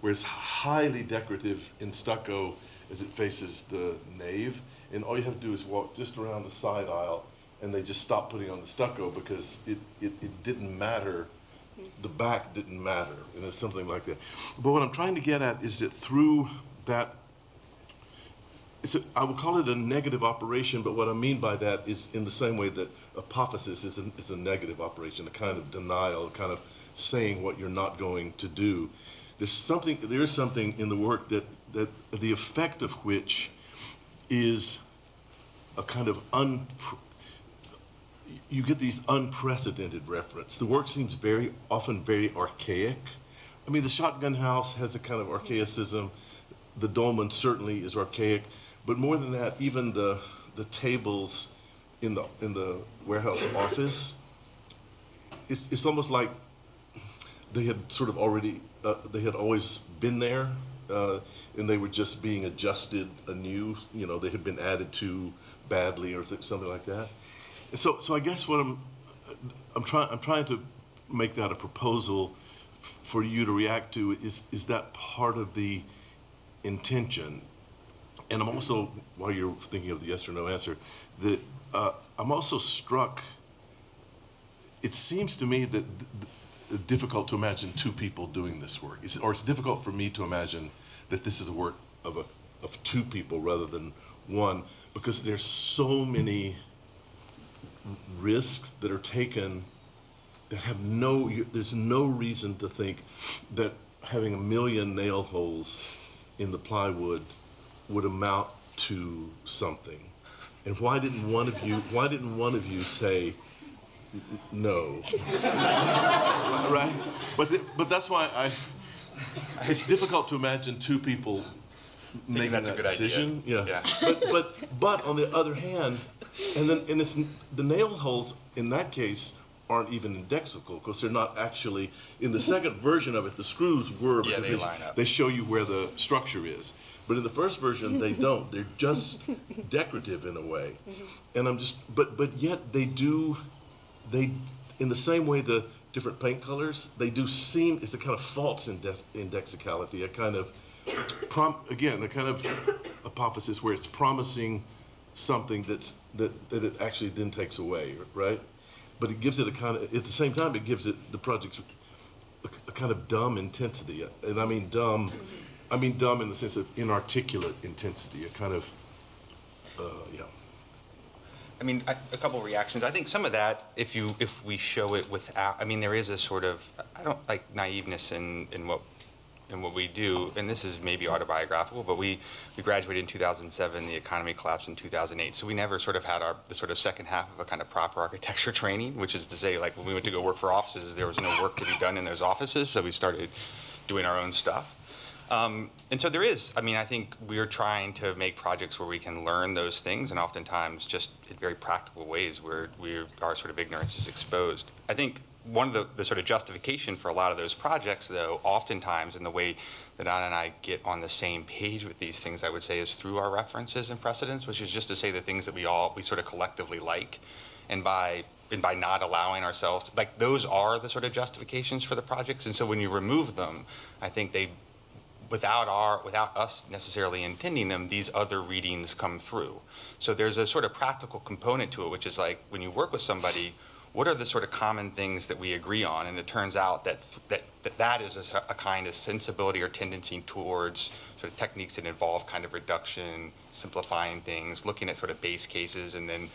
where it's highly decorative in stucco as it faces the nave, and all you have to do is walk just around the side aisle, and they just stopped putting on the stucco because it didn't matter. The back didn't matter, and it's something like that. But what I'm trying to get at is that through that, I would call it a negative operation, but what I mean by that is in the same way that apophasis is a negative operation, a kind of denial, a kind of saying what you're not going to do. There is something in the work that the effect of which is a kind of you get these unprecedented reference. The work seems very often very archaic. I mean, the shotgun house has a kind of archaicism. The dolmen certainly is archaic, but more than that, even the tables in the warehouse office, it's almost like they had sort of already they had always been there, and they were just being adjusted anew. They had been added to badly or something like that. And so I guess what I'm trying to make that a proposal for you to react to is that part of the intention. And I'm also, while you're thinking of the yes or no answer, that I'm also struck, it seems to me that difficult to imagine two people doing this work. It's difficult for me to imagine that this is a work of two people rather than one, because there's so many risks that are taken that have there's no reason to think that having 1 million nail holes in the plywood would amount to something. And why didn't one of you say no? Right? But that's why it's difficult to imagine two people making that's a that good decision. idea. Yeah. But on the other hand, and it's the nail holes in that case aren't even indexical because they're not actually in the second version of it. The screws were Yeah, because they line up. they show you where the structure is. But in the first version, they don't. They're just decorative in a way. And I'm just, but yet they in the same way the different paint colors, they do seem, it's a kind of false indexicality, a kind of, a kind of hypothesis where it's promising something that it actually then takes away, right? But it gives it a kind of, at the same time, it gives it, the project's a kind of dumb intensity. And I mean dumb in the sense of inarticulate intensity, a kind of, yeah. I mean, a couple of reactions. I think some of that, if we show it without, I mean, there is a sort of, I don't like naiveness in what we do, and this is maybe autobiographical, but we graduated in 2007, the economy collapsed in 2008, so we never sort of had the sort of second half of a kind of proper architecture training, which is to say, like, when we went to go work for offices, there was no work to be done in those offices, so we started doing our own stuff. And so there is, I mean, I think we're trying to make projects where we can learn those things, and oftentimes just in very practical ways where our sort of ignorance is exposed. I think one of the sort of justification for a lot of those projects, though, oftentimes in the way that Anna and I get on the same page with these things, I would say, is through our references and precedents, which is just to say the things that we sort of collectively like, and by not allowing ourselves, like, those are the sort of justifications for the projects, and so when you remove them, I think without us necessarily intending them, these other readings come through. So there's a sort of practical component to it, which is like, when you work with somebody, what are the sort of common things that we agree on? And it turns out that is a kind of sensibility or tendency towards sort of techniques that involve kind of reduction, simplifying things, looking at sort of base cases, and then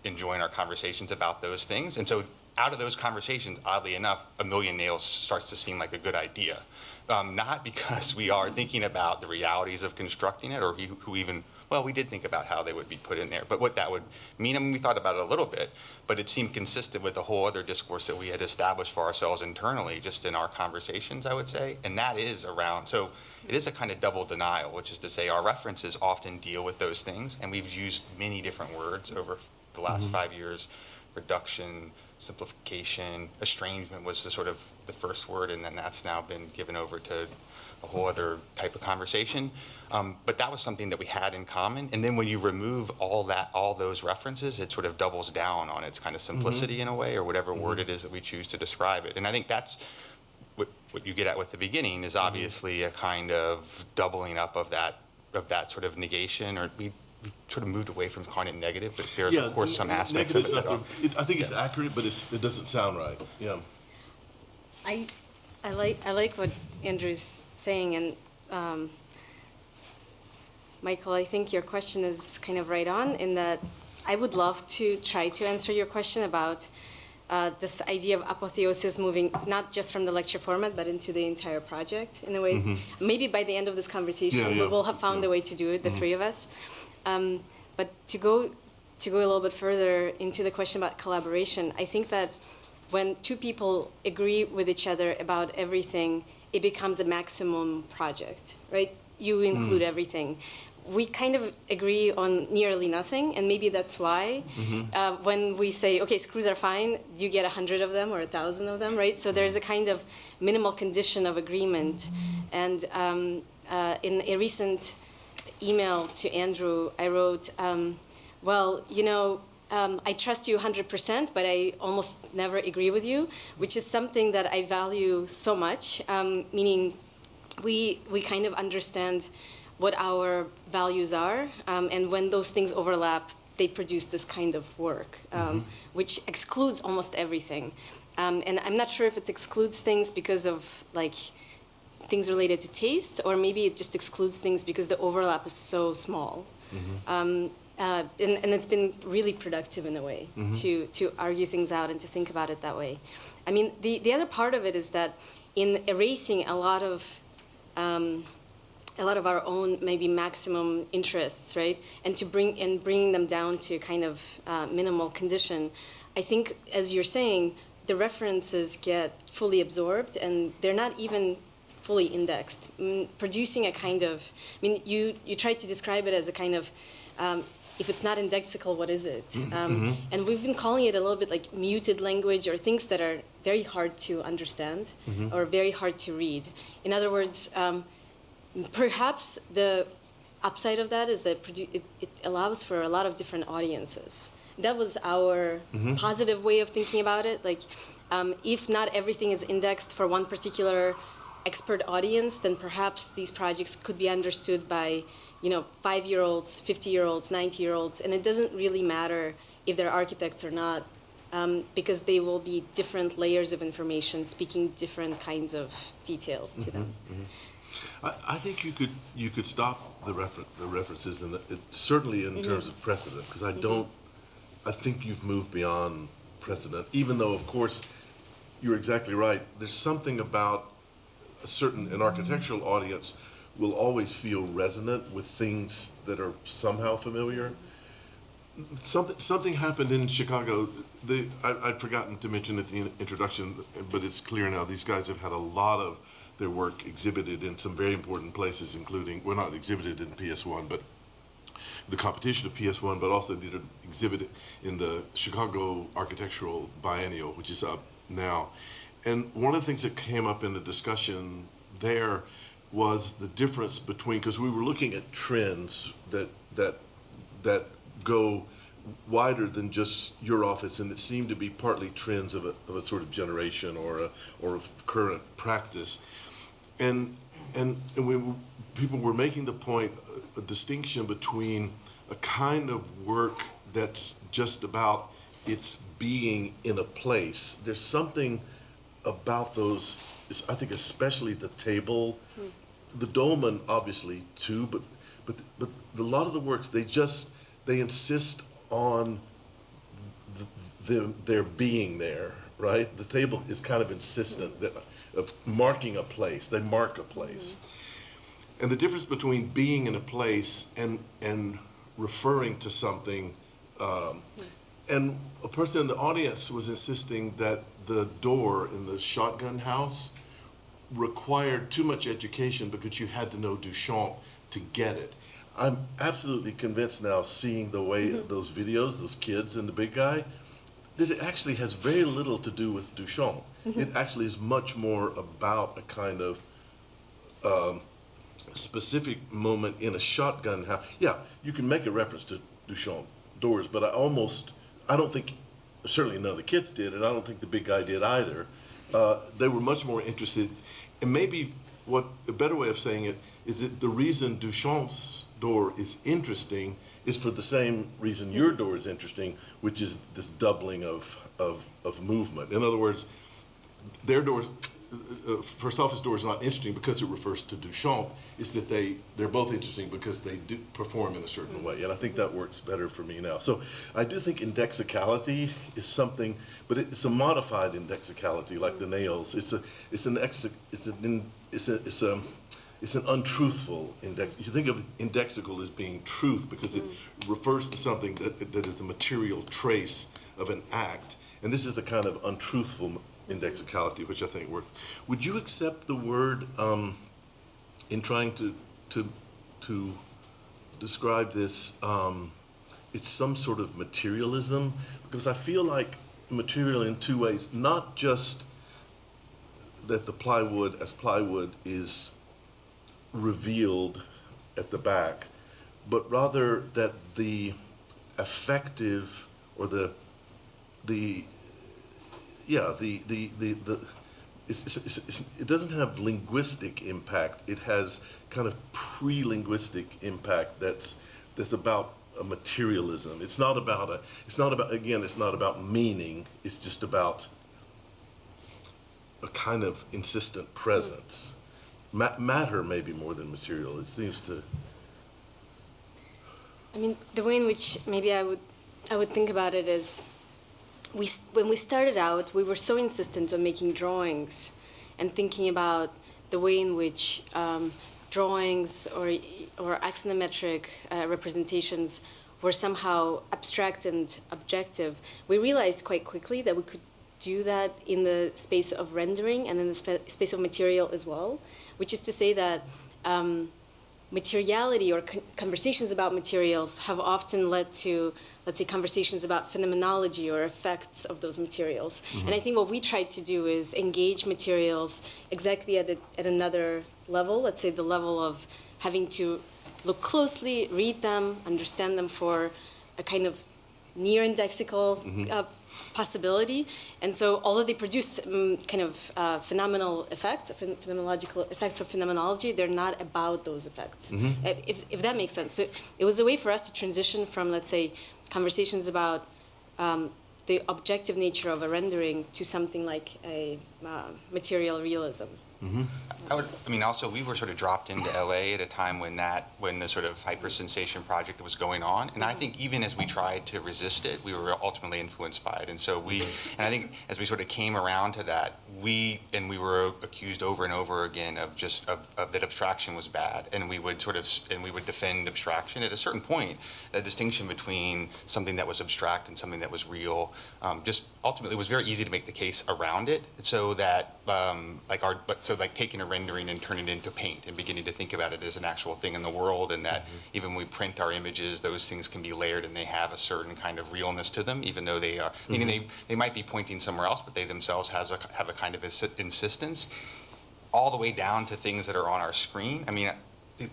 enjoying our conversations about those things. And so out of those conversations, oddly enough, 1 million nails starts to seem like a good idea. Not because we are thinking about the realities of constructing it, or who even, well, we did think about how they would be put in there, but what that would mean, I mean, we thought about it a little bit, but it seemed consistent with the whole other discourse that we had established for ourselves internally, just in our conversations, I would say, and that is around, so it is a kind of double denial, which is to say our references often deal with those things, and we've used many different words over the last 5 years: reduction, simplification, estrangement was the first word, and then that's now been given over to a whole other type of conversation. But that was something that we had in common. And then when you remove all those references, it sort of doubles down on its kind of simplicity in a way, or whatever word it is that we choose to describe it. And I think that's what you get at with the beginning is obviously a kind of doubling up of that sort of negation, or we've sort of moved away from calling it negative, but there's of course some aspects of it that are. I think it's accurate, but it doesn't sound right. Yeah. I like what Andrew's saying, and Michael, I think your question is kind of right on, in that I would love to try to answer your question about this idea of apotheosis moving not just from the lecture format, but into the entire project in a way. Maybe by the end of this conversation, we will have found a way to do it, the three of us. But to go a little bit further into the question about collaboration, I think that when two people agree with each other about everything, it becomes a maximum project, right? You include everything. We kind of agree on nearly nothing, and maybe that's why when we say, okay, screws are fine, you get 100 of them or 1,000 of them, right? So there's a kind of minimal condition of agreement. And in a recent email to Andrew, I wrote, well, you know, I trust you 100%, but I almost never agree with you, which is something that I value so much, meaning we kind of understand what our values are, and when those things overlap, they produce this kind of work, which excludes almost everything. And I'm not sure if it excludes things because of like things related to taste, or maybe it just excludes things because the overlap is so small. And it's been really productive in a way to argue things out and to think about it that way. I mean, the other part of it is that in erasing a lot of our own maybe maximum interests, right, and bringing them down to kind of minimal condition, I think, as you're saying, the references get fully absorbed and they're not even fully indexed. Producing a kind of, I mean, you tried to describe it as a kind of, if it's not indexical, what is it? And we've been calling it a little bit like muted language, or things that are very hard to understand or very hard to read. In other words, perhaps the upside of that is that it allows for a lot of different audiences. That was our positive way of thinking about it. Like, if not everything is indexed for one particular expert audience, then perhaps these projects could be understood by, 5-year-olds, 50-year-olds, 90-year-olds, and it doesn't really matter if they're architects or not, because they will be different layers of information speaking different kinds of details to them. I think you could stop the references, and certainly in terms of precedent, because I think you've moved beyond precedent, even though, of course, you're exactly right. There's something about an architectural audience will always feel resonant with things that are somehow familiar. Something happened in Chicago. I'd forgotten to mention at the introduction, but it's clear now. These guys have had a lot of their work exhibited in some very important places, including, well, not exhibited in PS1, but the competition of PS1, but also did an exhibit in the Chicago Architectural Biennial, which is up now. And one of the things that came up in the discussion there was the difference between, because we were looking at trends that go wider than just your office, and it seemed to be partly trends of a sort of generation or of current practice. And when people were making the point, a distinction between a kind of work that's just about its being in a place. There's something about those, I think especially the table, the dolmen obviously too, but a lot of the works, they insist on their being there, right? The table is kind of insistent of marking a place. They mark a place. And the difference between being in a place and referring to something, and a person in the audience was insisting that the door in the shotgun house required too much education because you had to know Duchamp to get it. I'm absolutely convinced now, seeing the way those videos, those kids and the big guy, that it actually has very little to do with Duchamp. It actually is much more about a kind of specific moment in a shotgun house. Yeah, you can make a reference to Duchamp doors, but I don't think, certainly none of the kids did, and I don't think the big guy did either. They were much more interested, and maybe a better way of saying it is that the reason Duchamp's door is interesting is for the same reason your door is interesting, which is this doubling of movement. In other words, their doors, first office door is not interesting because it refers to Duchamp. It's that they're both interesting because they do perform in a certain way, and I think that works better for me now. So I do think indexicality is something, but it's a modified indexicality, like the nails. It's an untruthful index. You think of indexical as being truth because it refers to something that is the material trace of an act, and this is the kind of untruthful indexicality, which I think works. Would you accept the word in trying to describe this? It's some sort of materialism, because I feel like material in two ways, not just that the plywood as plywood is revealed at the back, but rather that the effective or it doesn't have linguistic impact. It has kind of pre-linguistic impact that's about a materialism. It's not about meaning. It's just about a kind of insistent presence. Matter maybe more than material. It seems to. I mean, the way in which maybe I would think about it is, when we started out, we were so insistent on making drawings and thinking about the way in which drawings or axonometric representations were somehow abstract and objective. We realized quite quickly that we could do that in the space of rendering and in the space of material as well, which is to say that materiality or conversations about materials have often led to, let's say, conversations about phenomenology or effects of those materials. Mm-hmm. And I think what we tried to do is engage materials exactly at another level, let's say the level of having to look closely, read them, understand them for a kind of near-indexical possibility. And so although they produce kind of phenomenal effects, phenomenological effects or phenomenology, they're not about those effects, if that makes sense. So it was a way for us to transition from, let's say, conversations about the objective nature of a rendering to something like a material realism. Also, we were sort of dropped into LA at a time when the sort of hypersensation project was going on, and I think even as we tried to resist it, we were ultimately influenced by it. And so I think as we sort of came around to that, we were accused over and over again of that abstraction was bad, and we would defend abstraction. At a certain point, the distinction between something that was abstract and something that was real, just ultimately it was very easy to make the case around it, so that like taking a rendering and turning it into paint and beginning to think about it as an actual thing in the world, and that even when we print our images, those things can be layered and they have a certain kind of realness to them, even though they are, meaning they might be pointing somewhere else, but they themselves have a kind of insistence, all the way down to things that are on our screen. I mean,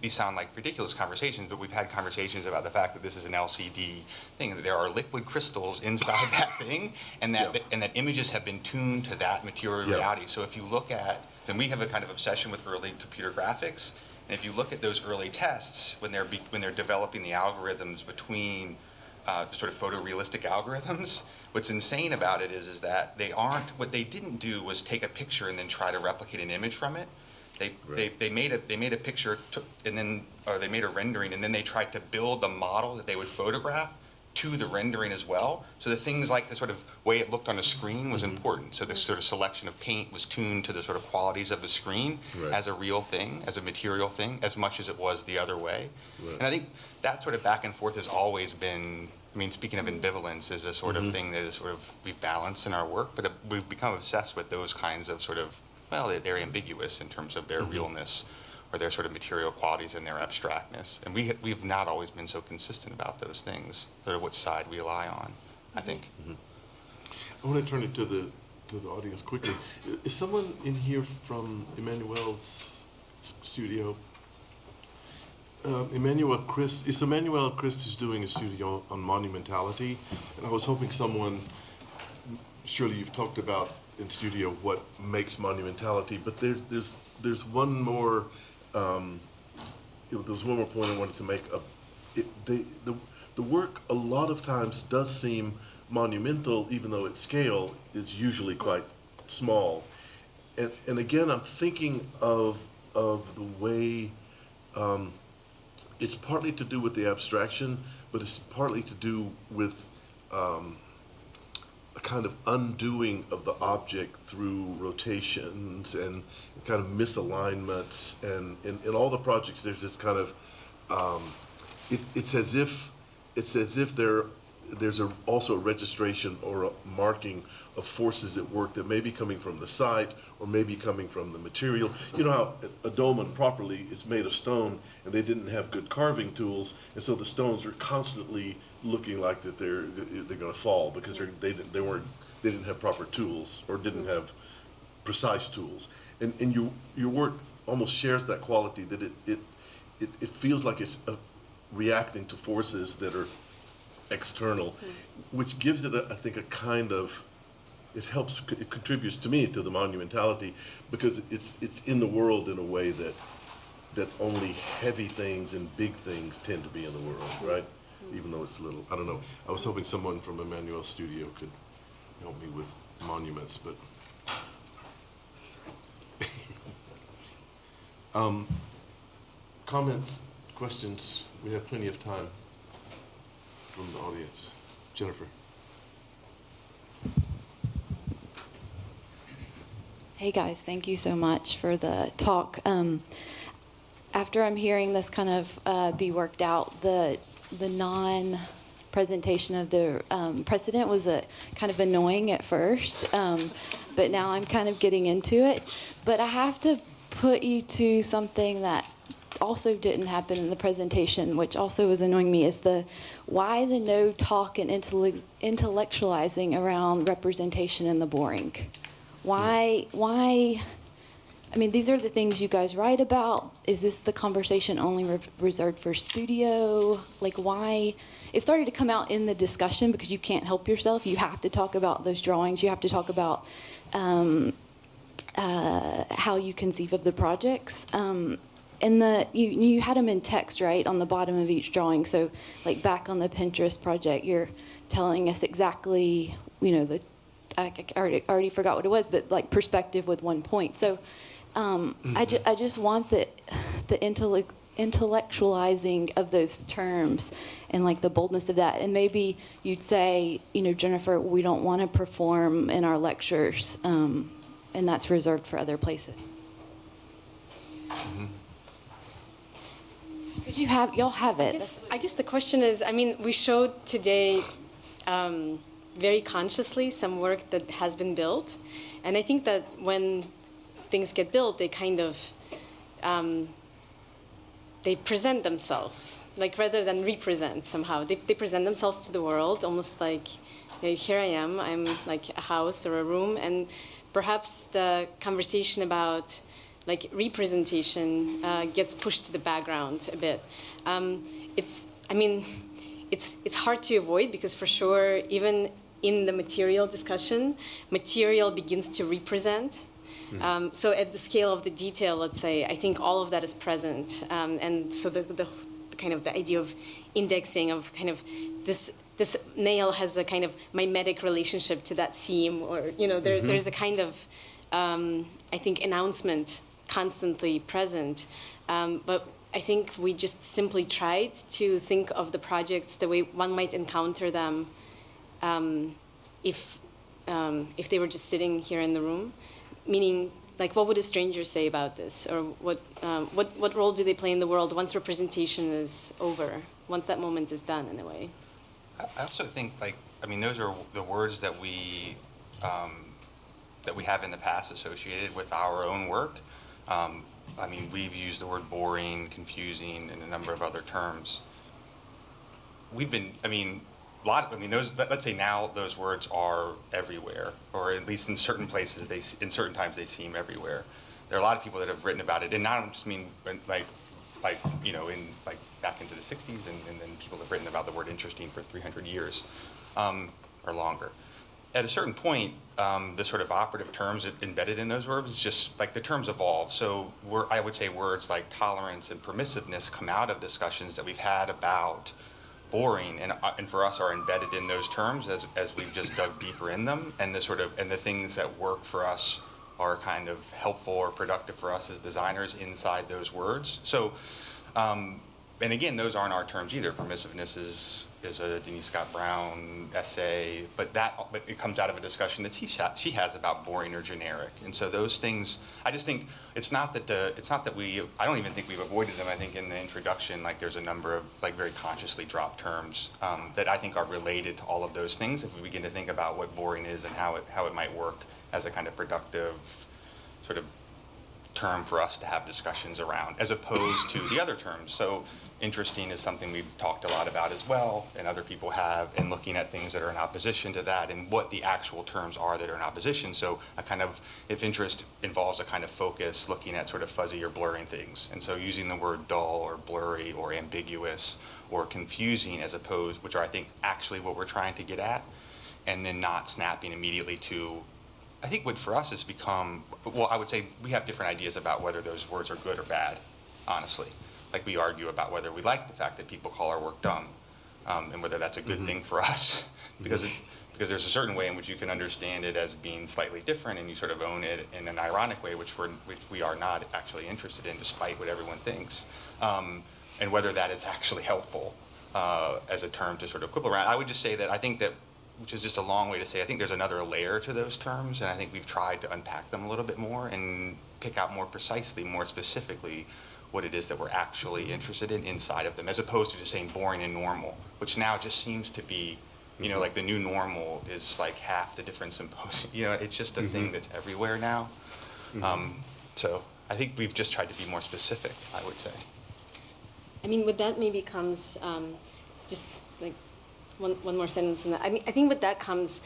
these sound like ridiculous conversations, but we've had conversations about the fact that this is an LCD thing, that there are liquid crystals inside that thing, and that images have been tuned to that material reality. So if you look at, and we have a kind of obsession with early computer graphics, and if you look at those early tests, when they're developing the algorithms between sort of photorealistic algorithms, what's insane about it is that what they didn't do was take a picture and then try to replicate an image from it. They made a picture they made a rendering, and then they tried to build the model that they would photograph to the rendering as well. So the things like the sort of way it looked on a screen was important. So the sort of selection of paint was tuned to the sort of qualities of the screen as a real thing, as a material thing, as much as it was the other way. Right. And I think that sort of back and forth has always been, I mean, speaking of ambivalence, is a sort of thing that is sort of we've balanced in our work, but we've become obsessed with those kinds of sort of, well, they're ambiguous in terms of their realness or their sort of material qualities and their abstractness. And we've not always been so consistent about those things, sort of what side we lie on, I think. I want to turn it to the audience quickly. Is someone in here from Emmanuel's studio? Emmanuel Christ is doing a studio on monumentality, and I was hoping someone, surely you've talked about in studio what makes monumentality, but there's one more there's one more point I wanted to make. The work a lot of times does seem monumental, even though its scale is usually quite small. And again, I'm thinking of the way it's partly to do with the abstraction, but it's partly to do with a kind of undoing of the object through rotations and kind of misalignments, and in all the projects there's this kind of it's as if there's also a registration or a marking of forces at work that may be coming from the site or maybe coming from the material. You know how a dolmen properly is made of stone, and they didn't have good carving tools, and so the stones are constantly looking like that they're going to fall because they didn't have proper tools or didn't have precise tools. And your work almost shares that quality, that it feels like it's reacting to forces that are external, which gives it, I think, a kind of it helps, it contributes to me to the monumentality, because it's in the world in a way that only heavy things and big things tend to be in the world, right? Even though it's little. I don't know. I was hoping someone from Emmanuel's studio could help me with monuments, but comments, questions? We have plenty of time from the audience. Jennifer. Hey guys, thank you so much for the talk. After I'm hearing this kind of be worked out, the non-presentation of the precedent was kind of annoying at first, but now I'm kind of getting into it. But I have to put you to something that also didn't happen in the presentation, which also was annoying me, is why the no talk and intellectualizing around representation in the boring. Why, I mean, these are the things you guys write about. Is this the conversation only reserved for studio? Like, why? It started to come out in the discussion because you can't help yourself. You have to talk about those drawings. You have to talk about how you conceive of the projects. And you had them in text, right, on the bottom of each drawing. So, like, back on the Pinterest project, you're telling us exactly, I already forgot what it was, but like perspective with 1 point. So I just want the intellectualizing of those terms and like the boldness of that. And maybe you'd say, Jennifer, we don't want to perform in our lectures, and that's reserved for other places. Because y'all have it. I guess the question is, we showed today very consciously some work that has been built. And I think that when things get built, they kind of, they present themselves, like rather than represent somehow. They present themselves to the world, almost like, here I am, I'm like a house or a room. And perhaps the conversation about like representation gets pushed to the background a bit. It's hard to avoid because for sure, even in the material discussion, material begins to represent. So at the scale of the detail, let's say, I think all of that is present. And so the kind of the idea of indexing of kind of this nail has a kind of mimetic relationship to that seam, or, there's a kind of, I think, announcement constantly present. But I think we just simply tried to think of the projects the way one might encounter them if they were just sitting here in the room. Meaning, like, what would a stranger say about this? Or what role do they play in the world once representation is over, once that moment is done, in a way? I also think, those are the words that we have in the past associated with our own work. We've used the word boring, confusing, and a number of other terms. Let's say now those words are everywhere, or at least in certain places, in certain times they seem everywhere. There are a lot of people that have written about it, and I don't just mean back into the 60s, and then people have written about the word interesting for 300 years or longer. At a certain point, the sort of operative terms embedded in those verbs, just like the terms evolve. So I would say words like tolerance and permissiveness come out of discussions that we've had about boring, and for us are embedded in those terms as we've just dug deeper in them, and the things that work for us are kind of helpful or productive for us as designers inside those words. So, and again, those aren't our terms either. Permissiveness is a Denise Scott Brown essay, but it comes out of a discussion that she has about boring or generic. And so those things, I just think I don't even think we've avoided them. I think in the introduction, there's a number of very consciously dropped terms that I think are related to all of those things. If we begin to think about what boring is and how it might work as a kind of productive sort of term for us to have discussions around, as opposed to the other terms. So interesting is something we've talked a lot about as well, and other people have, and looking at things that are in opposition to that and what the actual terms are that are in opposition. So if interest involves a kind of focus, looking at sort of fuzzy or blurring things. And so using the word dull or blurry or ambiguous or confusing as opposed, which are I think actually what we're trying to get at, and then not snapping immediately to, I think what for us has become, well, I would say we have different ideas about whether those words are good or bad, honestly. Like we argue about whether we like the fact that people call our work dumb, and whether that's a good thing for us, because there's a certain way in which you can understand it as being slightly different, and you sort of own it in an ironic way, which we are not actually interested in, despite what everyone thinks, and whether that is actually helpful as a term to sort of quibble around. I would just say that I think that, which is just a long way to say, I think there's another layer to those terms, and I think we've tried to unpack them a little bit more and pick out more precisely, more specifically, what it is that we're actually interested in inside of them, as opposed to just saying boring and normal, which now just seems to be, you know, like the new normal is like half the different symposium. You know, it's just a thing that's everywhere now. So I think we've just tried to be more specific, I would say. I mean, with that maybe comes just like one more sentence on that. I mean, I think with that comes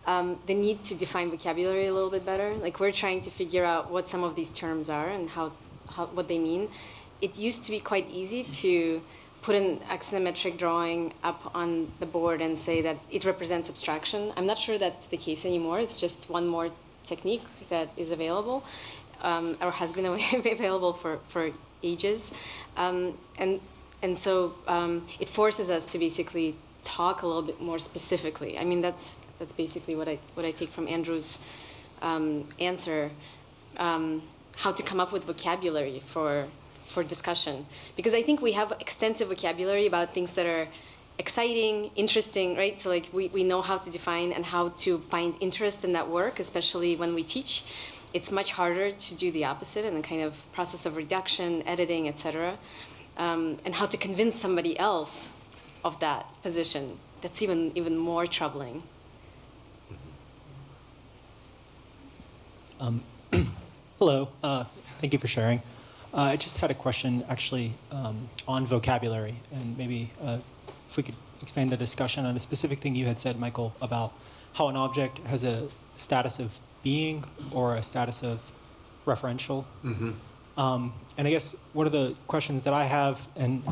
the need to define vocabulary a little bit better. Like we're trying to figure out what some of these terms are and what they mean. It used to be quite easy to put an axonometric drawing up on the board and say that it represents abstraction. I'm not sure that's the case anymore. It's just one more technique that is available, or has been available for ages. And so it forces us to basically talk a little bit more specifically. I mean, that's basically what I take from Andrew's answer. How to come up with vocabulary for discussion. Because I think we have extensive vocabulary about things that are exciting, interesting, right? So like we know how to define and how to find interest in that work, especially when we teach. It's much harder to do the opposite in the kind of process of reduction, editing, etc. And how to convince somebody else of that position. That's even more troubling. Hello, thank you for sharing. I just had a question actually on vocabulary, and maybe if we could expand the discussion on a specific thing you had said, Michael, about how an object has a status of being or a status of referential. And I guess one of the questions that I have, and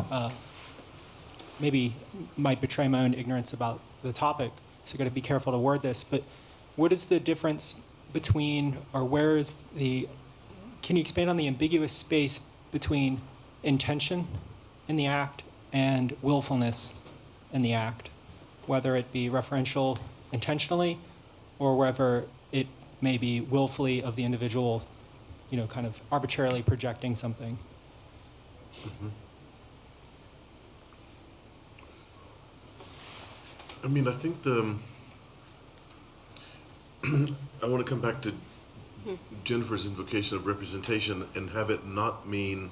maybe might betray my own ignorance about the topic, so I've got to be careful to word this, but what is the difference between, or where is the, can you expand on the ambiguous space between intention in the act and willfulness in the act, whether it be referential intentionally or whether it may be willfully of the individual, you know, kind of arbitrarily projecting something? I mean, I think I want to come back to Jennifer's invocation of representation and have it not mean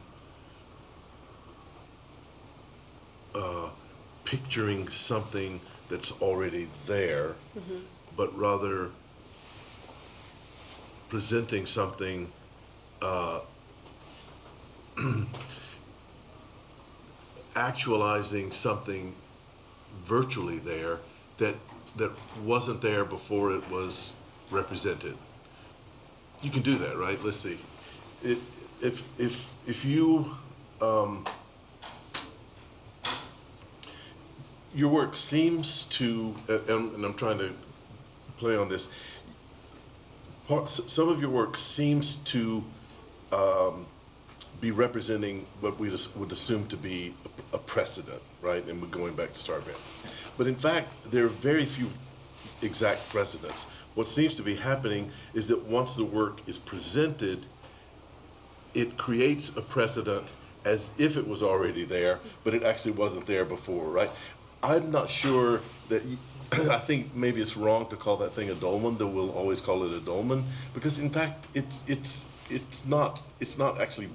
picturing something that's already there, but rather presenting something actualizing something virtually there that wasn't there before it was represented. You can do that, right? Let's see. If you your work seems to, and I'm trying to play on this. Some of your work seems to be representing what we would assume to be a precedent, right? And we're going back to Starband. But in fact, there are very few exact precedents. What seems to be happening is that once the work is presented, it creates a precedent as if it was already there, but it actually wasn't there before, right? I'm not sure that, I think maybe it's wrong to call that thing a dolmen, though we'll always call it a dolmen, because in fact, it's not actually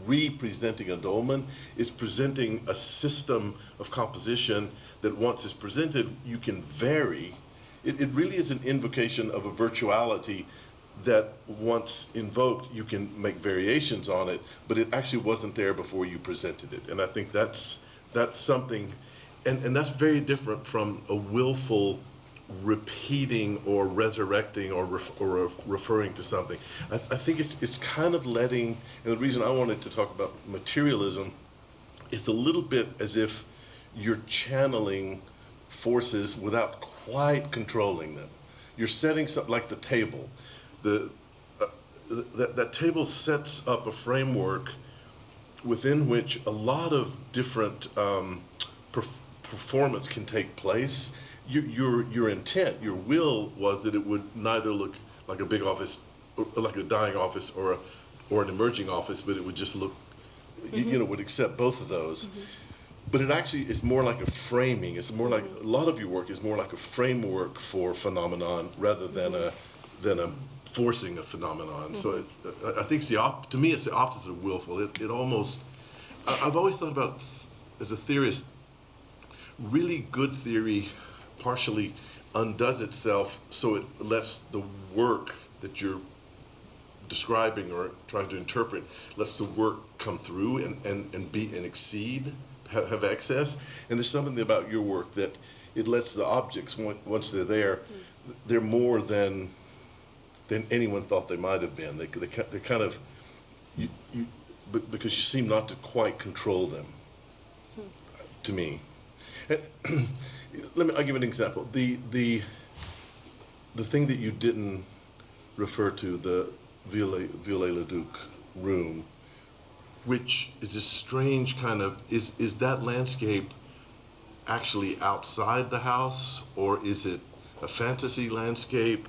representing a dolmen, it's presenting a system of composition that once it's presented, you can vary. It really is an invocation of a virtuality that once invoked, you can make variations on it, but it actually wasn't there before you presented it. And I think that's something, and that's very different from a willful repeating or resurrecting or referring to something. I think it's kind of letting, and the reason I wanted to talk about materialism, it's a little bit as if you're channeling forces without quite controlling them. You're setting something like the table. That table sets up a framework within which a lot of different performance can take place. Your intent, your will was that it would neither look like a big office, or like a dying office, or an emerging office, but it would just look, would accept both of those. But it actually is more like a framing. It's more like, a lot of your work is more like a framework for phenomenon rather than a forcing a phenomenon. So I think to me it's the opposite of willful. It almost, I've always thought about, as a theorist, really good theory partially undoes itself, so it lets the work that you're describing or trying to interpret, lets the work come through and exceed, have excess. And there's something about your work that it lets the objects, once they're there, they're more than anyone thought they might have been. They're kind of, because you seem not to quite control them, to me. I'll give an example. The thing that you didn't refer to, the Viollet-le-Duc room, which is this strange kind of, is that landscape actually outside the house, or is it a fantasy landscape?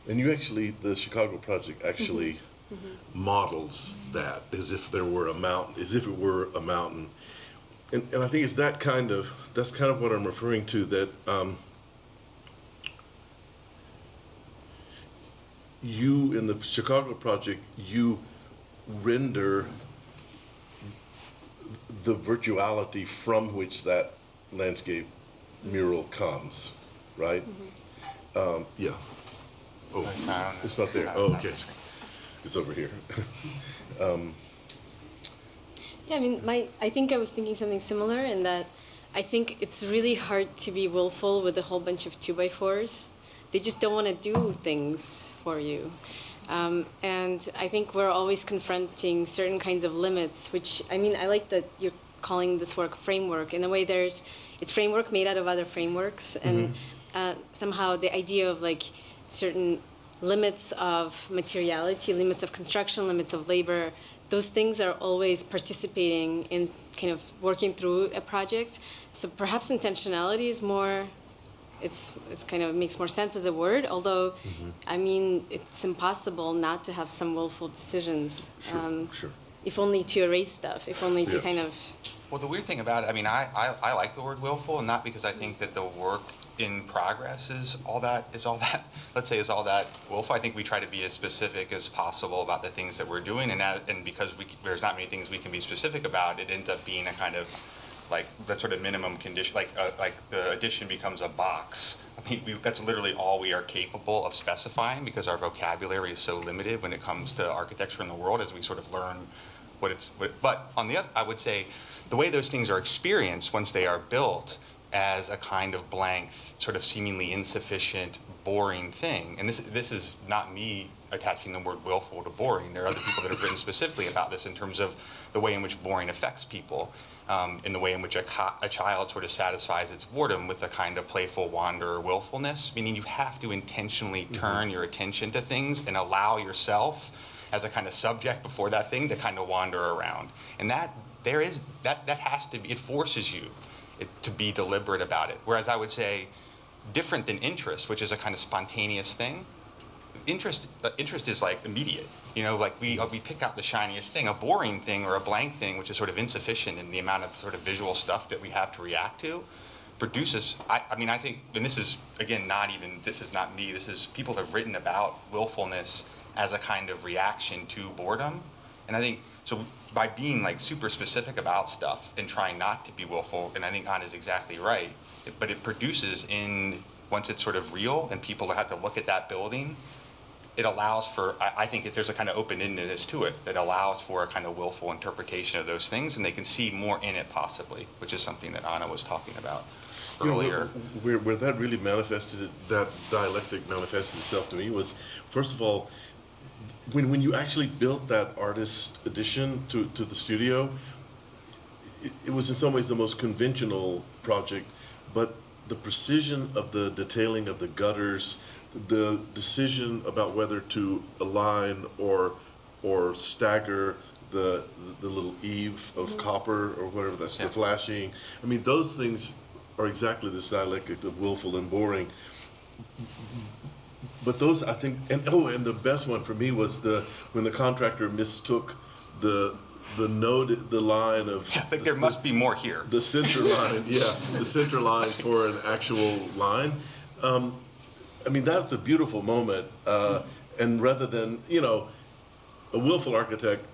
And you actually, the Chicago project actually models that as if there were a mountain, as if it were a mountain. And I think it's that's kind of what I'm referring to, that you, in the Chicago project, you render the virtuality from which that landscape mural comes, right? Yeah. Oh, it's not there. Oh, okay. It's over here. Yeah, I mean, I think I was thinking something similar in that I think it's really hard to be willful with a whole bunch of 2x4s. They just don't want to do things for you. And I think we're always confronting certain kinds of limits, which, I mean, I like that you're calling this work framework. In a way, it's framework made out of other frameworks. And somehow the idea of like certain limits of materiality, limits of construction, limits of labor, those things are always participating in kind of working through a project. So perhaps intentionality is more, it's kind of makes more sense as a word, although, I mean, it's impossible not to have some willful decisions. Sure. If only to erase stuff, if only to kind of... Well, the weird thing about it, I mean, I like the word willful, and not because I think that the work in progress is all that, let's say, is all that willful. I think we try to be as specific as possible about the things that we're doing, and because there's not many things we can be specific about, it ends up being a kind of like that sort of minimum condition, like the addition becomes a box. I mean, that's literally all we are capable of specifying, because our vocabulary is so limited when it comes to architecture in the world as we sort of learn but on the other, I would say the way those things are experienced once they are built as a kind of blank, sort of seemingly insufficient, boring thing. And this is not me attaching the word willful to boring. There are other people that have written specifically about this in terms of the way in which boring affects people, in the way in which a child sort of satisfies its boredom with a kind of playful wanderer willfulness, meaning you have to intentionally turn your attention to things and allow yourself as a kind of subject before that thing to kind of wander around. And that has to be, it forces you to be deliberate about it. Whereas I would say, different than interest, which is a kind of spontaneous thing, interest is like immediate. You know, like we pick out the shiniest thing. A boring thing or a blank thing, which is sort of insufficient in the amount of sort of visual stuff that we have to react to, produces, I mean, I think, and this is, again, this is not me, this is people have written about willfulness as a kind of reaction to boredom. And I think, so by being like super specific about stuff and trying not to be willful, and I think Anna's exactly right, but it produces once it's sort of real and people have to look at that building, it allows for, I think there's a kind of open-endedness to it that allows for a kind of willful interpretation of those things, and they can see more in it possibly, which is something that Anna was talking about earlier. Where that really manifested, that dialectic manifested itself to me was, first of all, when you actually built that artist addition to the studio, it was in some ways the most conventional project, but the precision of the detailing of the gutters, the decision about whether to align or stagger the little eave of copper or whatever that's the flashing. I mean, those things are exactly this dialectic of willful and boring. But those, I think, and the best one for me was when the contractor mistook the line of Like there must be more here. the center line, the center line for an actual line. I mean, that's a beautiful moment. And rather than, a willful architect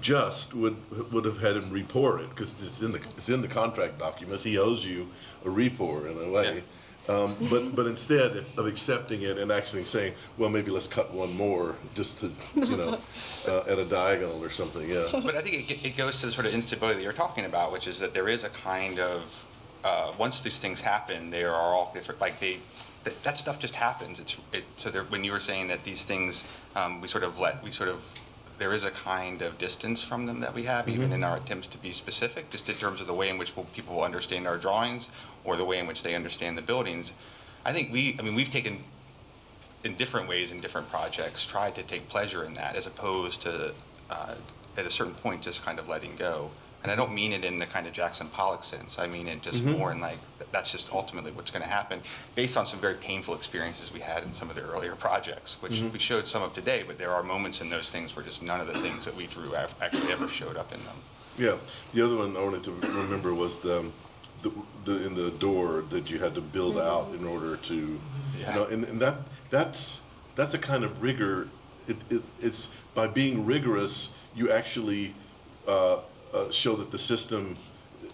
just would have had him re-pour it, because it's in the contract documents. He owes you a re-pour in a way. But instead of accepting it and actually saying, well, maybe let's cut one more just to, at a diagonal or something, But I think it goes to the sort of instability that you're talking about, which is that there is a kind of, once these things happen, they are all different, like that stuff just happens. So when you were saying that these things, there is a kind of distance from them that we have, even in our attempts to be specific, just in terms of the way in which people will understand our drawings or the way in which they understand the buildings. I think we've taken, in different ways in different projects, tried to take pleasure in that, as opposed to, at a certain point, just kind of letting go. And I don't mean it in the kind of Jackson Pollock sense. I mean it just more in like, that's just ultimately what's going to happen, based on some very painful experiences we had in some of the earlier projects, which we showed some of today, but there are moments in those things where just none of the things that we drew actually ever showed up in them. Yeah, the other one I wanted to remember was in the door that you had to build out in order to, and that's a kind of rigor. It's by being rigorous, you actually show that the system,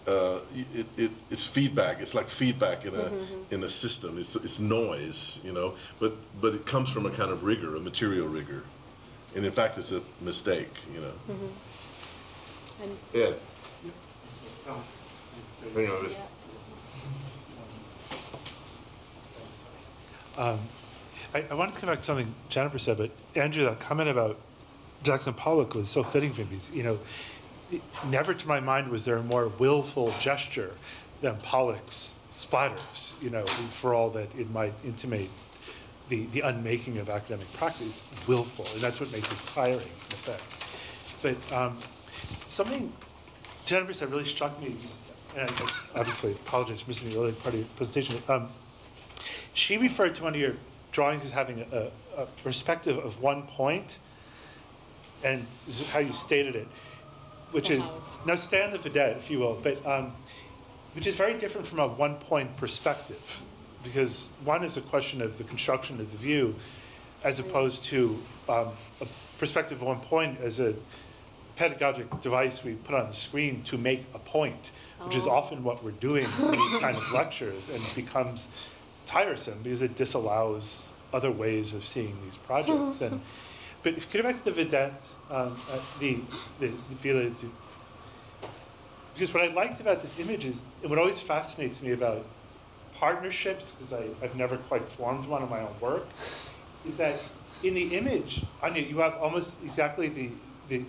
it's feedback. It's like feedback in a system. It's noise, but it comes from a kind of rigor, a material rigor, and in fact, it's a mistake, And Ed. Hang on. I wanted to come back to something Jennifer said, but Andrew, that comment about Jackson Pollock was so fitting for me because, never to my mind was there a more willful gesture than Pollock's splatters, for all that it might intimate the unmaking of academic practice. It's willful, and that's what makes it tiring, in effect. But something Jennifer said really struck me, and I obviously apologize for missing the earlier part of your presentation. She referred to one of your drawings as having a perspective of one point, and this is how you stated it, which The is, house. now stay on the vedette, if you will, but which is very different from a one-point perspective, because one is a question of the construction of the view, as opposed to a perspective of one point as a pedagogic device we put on the screen to make a point, which is often what we're doing in these kind of lectures, and it becomes tiresome because it disallows other ways of seeing these projects. But if you go back to the vedette, the Villa, because what I liked about this image is, and what always fascinates me about partnerships, because I've never quite formed one in my own work, is that in the image, Anya, you have almost exactly the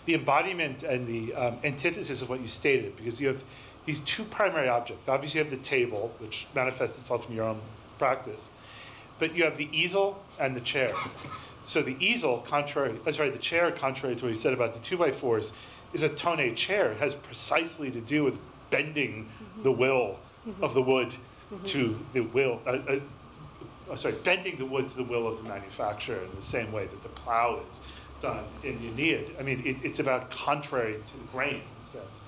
embodiment and the antithesis of what you stated, because you have these two primary objects. Obviously, you have the table, which manifests itself in your own practice, but you have the easel and the chair. So the easel, the chair, contrary to what you said about the 2x4s, is a tonne chair. It has precisely to do with bending the will of the wood to the will, bending the wood to the will of the manufacturer in the same way that the plow is done in the Aeneid. I mean, it's about contrary to the grain in a sense.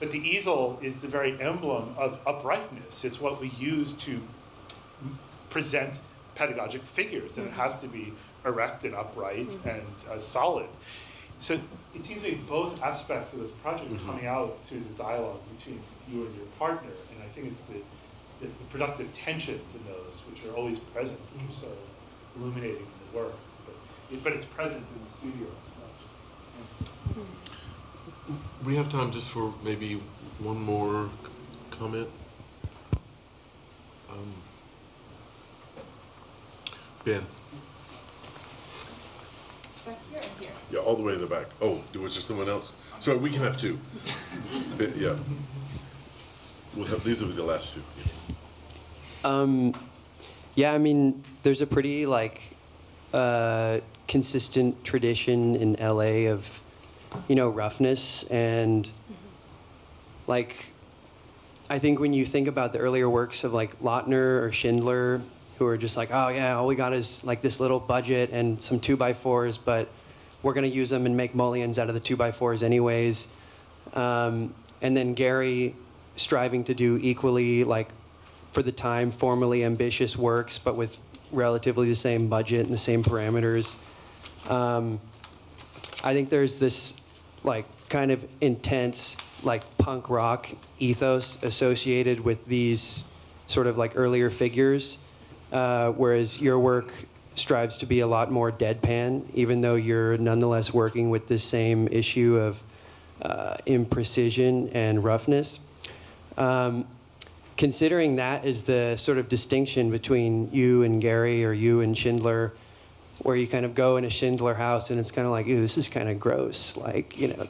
But the easel is the very emblem of uprightness. It's what we use to present pedagogic figures, and it has to be erect and upright and solid. So it seems to me both aspects of this project coming out through the dialogue between you and your partner, and I think it's the productive tensions in those which are always present, which are so illuminating in the work. But it's present in the studio as such. We have time just for maybe one more comment. Ben. Yeah, all the way in the back. Oh, was there someone else? Sorry, we can have two. Yeah. These will be the last two. Yeah, I mean, there's a pretty consistent tradition in LA of, roughness, and I think when you think about the earlier works of Lochner or Schindler, who are just oh yeah, all we got is this little budget and some 2x4s, but we're gonna use them and make mullions out of the 2x4s anyways. And then Gary striving to do equally, for the time, formally ambitious works, but with relatively the same budget and the same parameters. I think there's this kind of intense punk rock ethos associated with these sort of earlier figures, whereas your work strives to be a lot more deadpan, even though you're nonetheless working with the same issue of imprecision and roughness. Considering that is the sort of distinction between you and Gary or you and Schindler, where you kind of go in a Schindler house and it's kind of ew, this is kind of gross.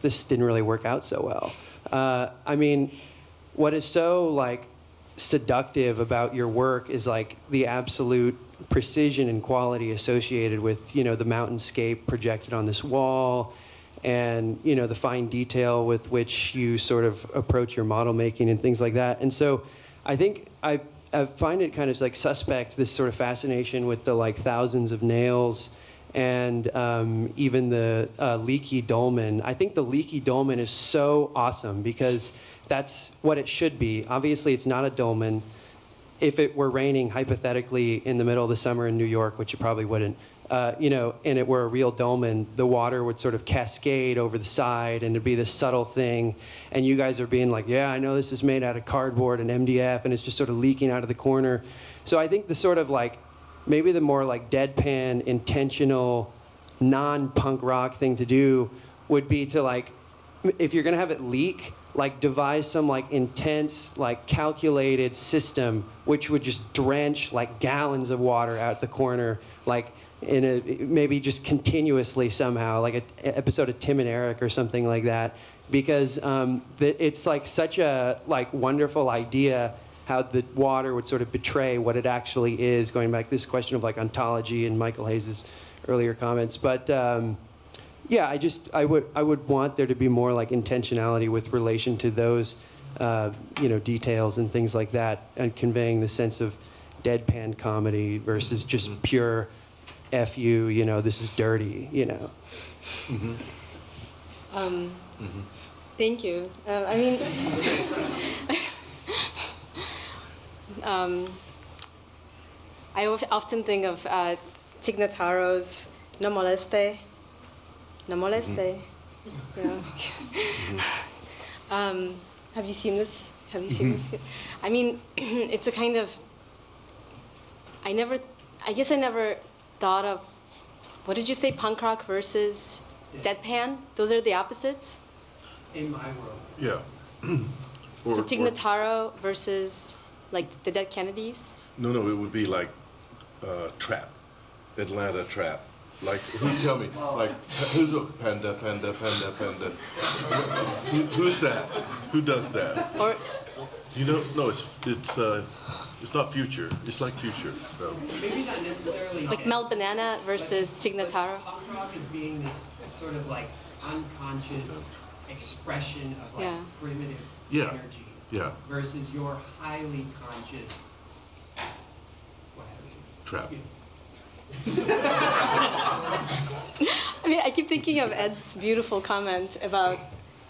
This didn't really work out so well. I mean, what is so seductive about your work is the absolute precision and quality associated with, the mountainscape projected on this wall, and, the fine detail with which you sort of approach your model making and things like that. And so I think I find it kind of suspect, this sort of fascination with the thousands of nails and even the leaky dolmen. I think the leaky dolmen is so awesome because that's what it should be. Obviously, it's not a dolmen. If it were raining, hypothetically, in the middle of the summer in New York, which it probably wouldn't, and it were a real dolmen, the water would sort of cascade over the side, and it'd be this subtle thing. And you guys are being yeah, I know this is made out of cardboard and MDF, and it's just sort of leaking out of the corner. So I think the sort of maybe the more deadpan, intentional, non-punk rock thing to do would be to if you're gonna have it leak, devise some intense, calculated system which would just drench gallons of water out the corner, in a maybe just continuously somehow, an episode of Tim and Eric or something like that, because it's such a wonderful idea how the water would sort of betray what it actually is, going back to this question of ontology and Michael Hayes' earlier comments. But yeah, I would want there to be more intentionality with relation to those details and things like that, and conveying the sense of deadpan comedy versus just pure F you, this is dirty, Thank you. I mean, I often think of Tig Notaro's No Moleste. No Moleste. Have you seen this? This? I mean, it's a kind of, I guess I never thought of, what did you say, punk rock versus deadpan? Those are the opposites? In my world. Yeah. So Tig Notaro versus the Dead Kennedys? No, it would be Trap, Atlanta Trap. Who tell me? Who's the panda? Who's that? Who does that? Or No, it's not Future. It's like Future. So. Maybe not necessarily. Mel Banana versus Tig Notaro? Punk rock is being this sort of unconscious expression of primitive energy. Yeah. Versus your highly conscious, what have you? Trap. I mean, I keep thinking of Ed's beautiful comment about,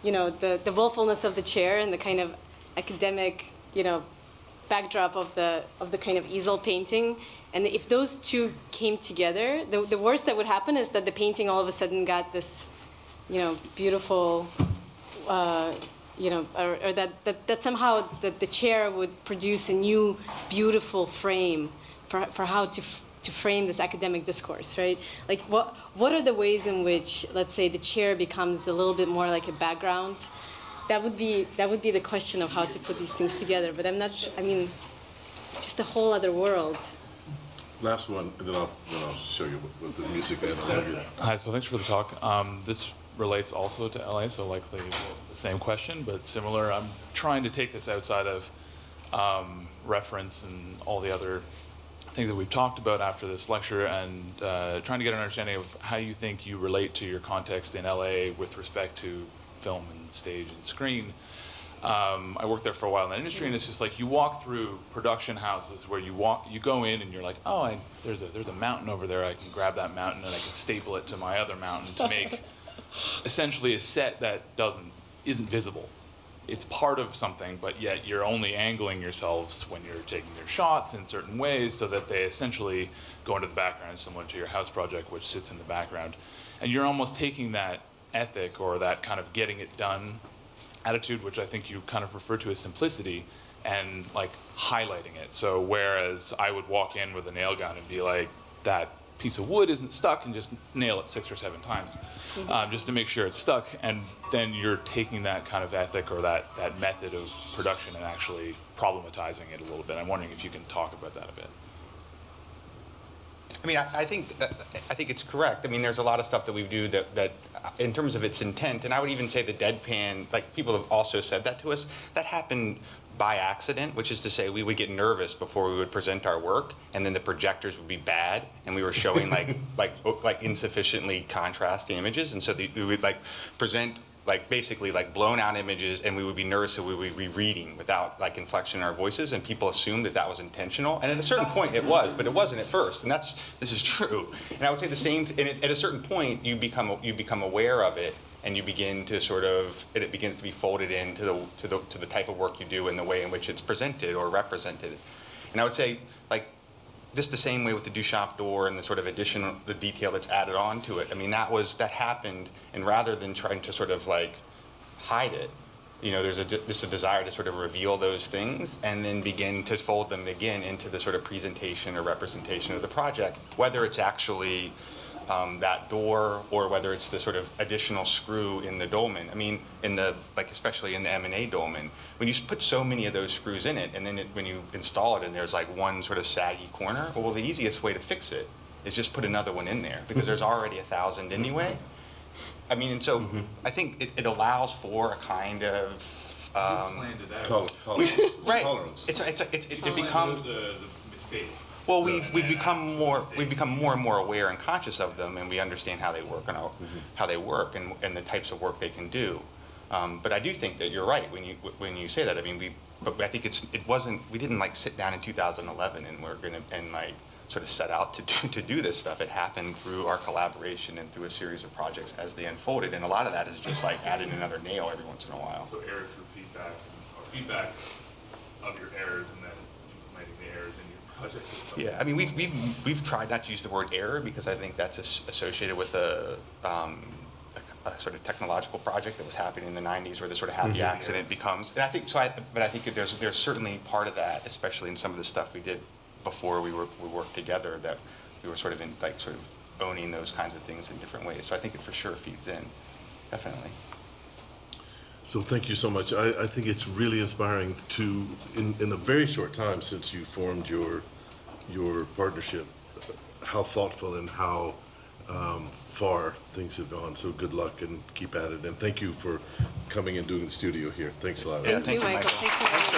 the willfulness of the chair and the kind of academic, backdrop of the kind of easel painting. And if those two came together, the worst that would happen is that the painting all of a sudden got this, beautiful, or that somehow the chair would produce a new beautiful frame for how to frame this academic discourse, right? What are the ways in which, let's say, the chair becomes a little bit more like a background? That would be the question of how to put these things together. But I'm not sure. I mean, it's just a whole other world. Last one, and then I'll show you what the music band is. Hi, so thanks for the talk. This relates also to LA, so likely the same question, but similar. I'm trying to take this outside of reference and all the other things that we've talked about after this lecture, and trying to get an understanding of how you think you relate to your context in LA with respect to film and stage and screen. I worked there for a while in that industry, and it's just like you walk through production houses where you go in and you're like, oh, there's a mountain over there. I can grab that mountain and I can staple it to my other mountain to make essentially a set that isn't visible. It's part of something, but yet you're only angling yourselves when you're taking your shots in certain ways so that they essentially go into the background, similar to your house project, which sits in the background. And you're almost taking that ethic or that kind of getting it done attitude, which I think you kind of refer to as simplicity, and like highlighting it. So whereas I would walk in with a nail gun and be like, that piece of wood isn't stuck, and just nail it 6 or 7 times just to make sure it's stuck, and then you're taking that kind of ethic or that method of production and actually problematizing it a little bit. I'm wondering if you can talk about that a bit. I mean, I think it's correct. I mean, there's a lot of stuff that we do that in terms of its intent, and I would even say the deadpan, like people have also said that to us, that happened by accident, which is to say we would get nervous before we would present our work, and then the projectors would be bad, and we were showing like insufficiently contrasting images, and so we would like present like basically like blown out images, and we would be nervous that we would be reading without like inflection in our voices, and people assumed that was intentional, and at a certain point it was, but it wasn't at first, and this is true. And I would say the same, and at a certain point you become aware of it, and you begin to sort of, it begins to be folded into the type of work you do and the way in which it's presented or represented. And I would say, like, just the same way with the Duchamp door and the sort of additional, the detail that's added on to it. I mean, that happened, and rather than trying to sort of like hide it, you know, there's a desire to sort of reveal those things and then begin to fold them again into the sort of presentation or representation of the project, whether it's actually that door, or whether it's the sort of additional screw in the dolmen. I mean, especially in the M&A dolmen, when you put so many of those screws in it, and then when you install it and there's like one sort of saggy corner, well, the easiest way to fix it is just put another one in there, because there's already 1,000 anyway. I mean, and so I think it allows for a kind of right. Tolerance. It becomes the mistake. well, we've become more and more aware and conscious of them, and we understand how they work and how they work and the types of work they can do. But I do think that you're right when you say that. I mean, but I think we didn't like sit down in 2011 and we're gonna like sort of set out to do this stuff. It happened through our collaboration and through a series of projects as they unfolded, and a lot of that is just like adding another nail every once in a while. So error through feedback, or feedback of your errors, and then implementing the errors in your project. Yeah, I mean, we've tried not to use the word error, because I think that's associated with a sort of technological project that was happening in the 90s, where the sort of happy accident becomes. And I think so. But I think that there's certainly part of that, especially in some of the stuff we did before we worked together, that we were sort of owning those kinds of things in different ways. So I think it for sure feeds in, definitely. So thank you so much. I think it's really inspiring to, in a very short time since you formed your partnership, how thoughtful and how far things have gone. So good luck and keep at it. And thank you for coming and doing the studio here. Thanks a lot. Yeah, Thank you, Michael. Thanks for having me.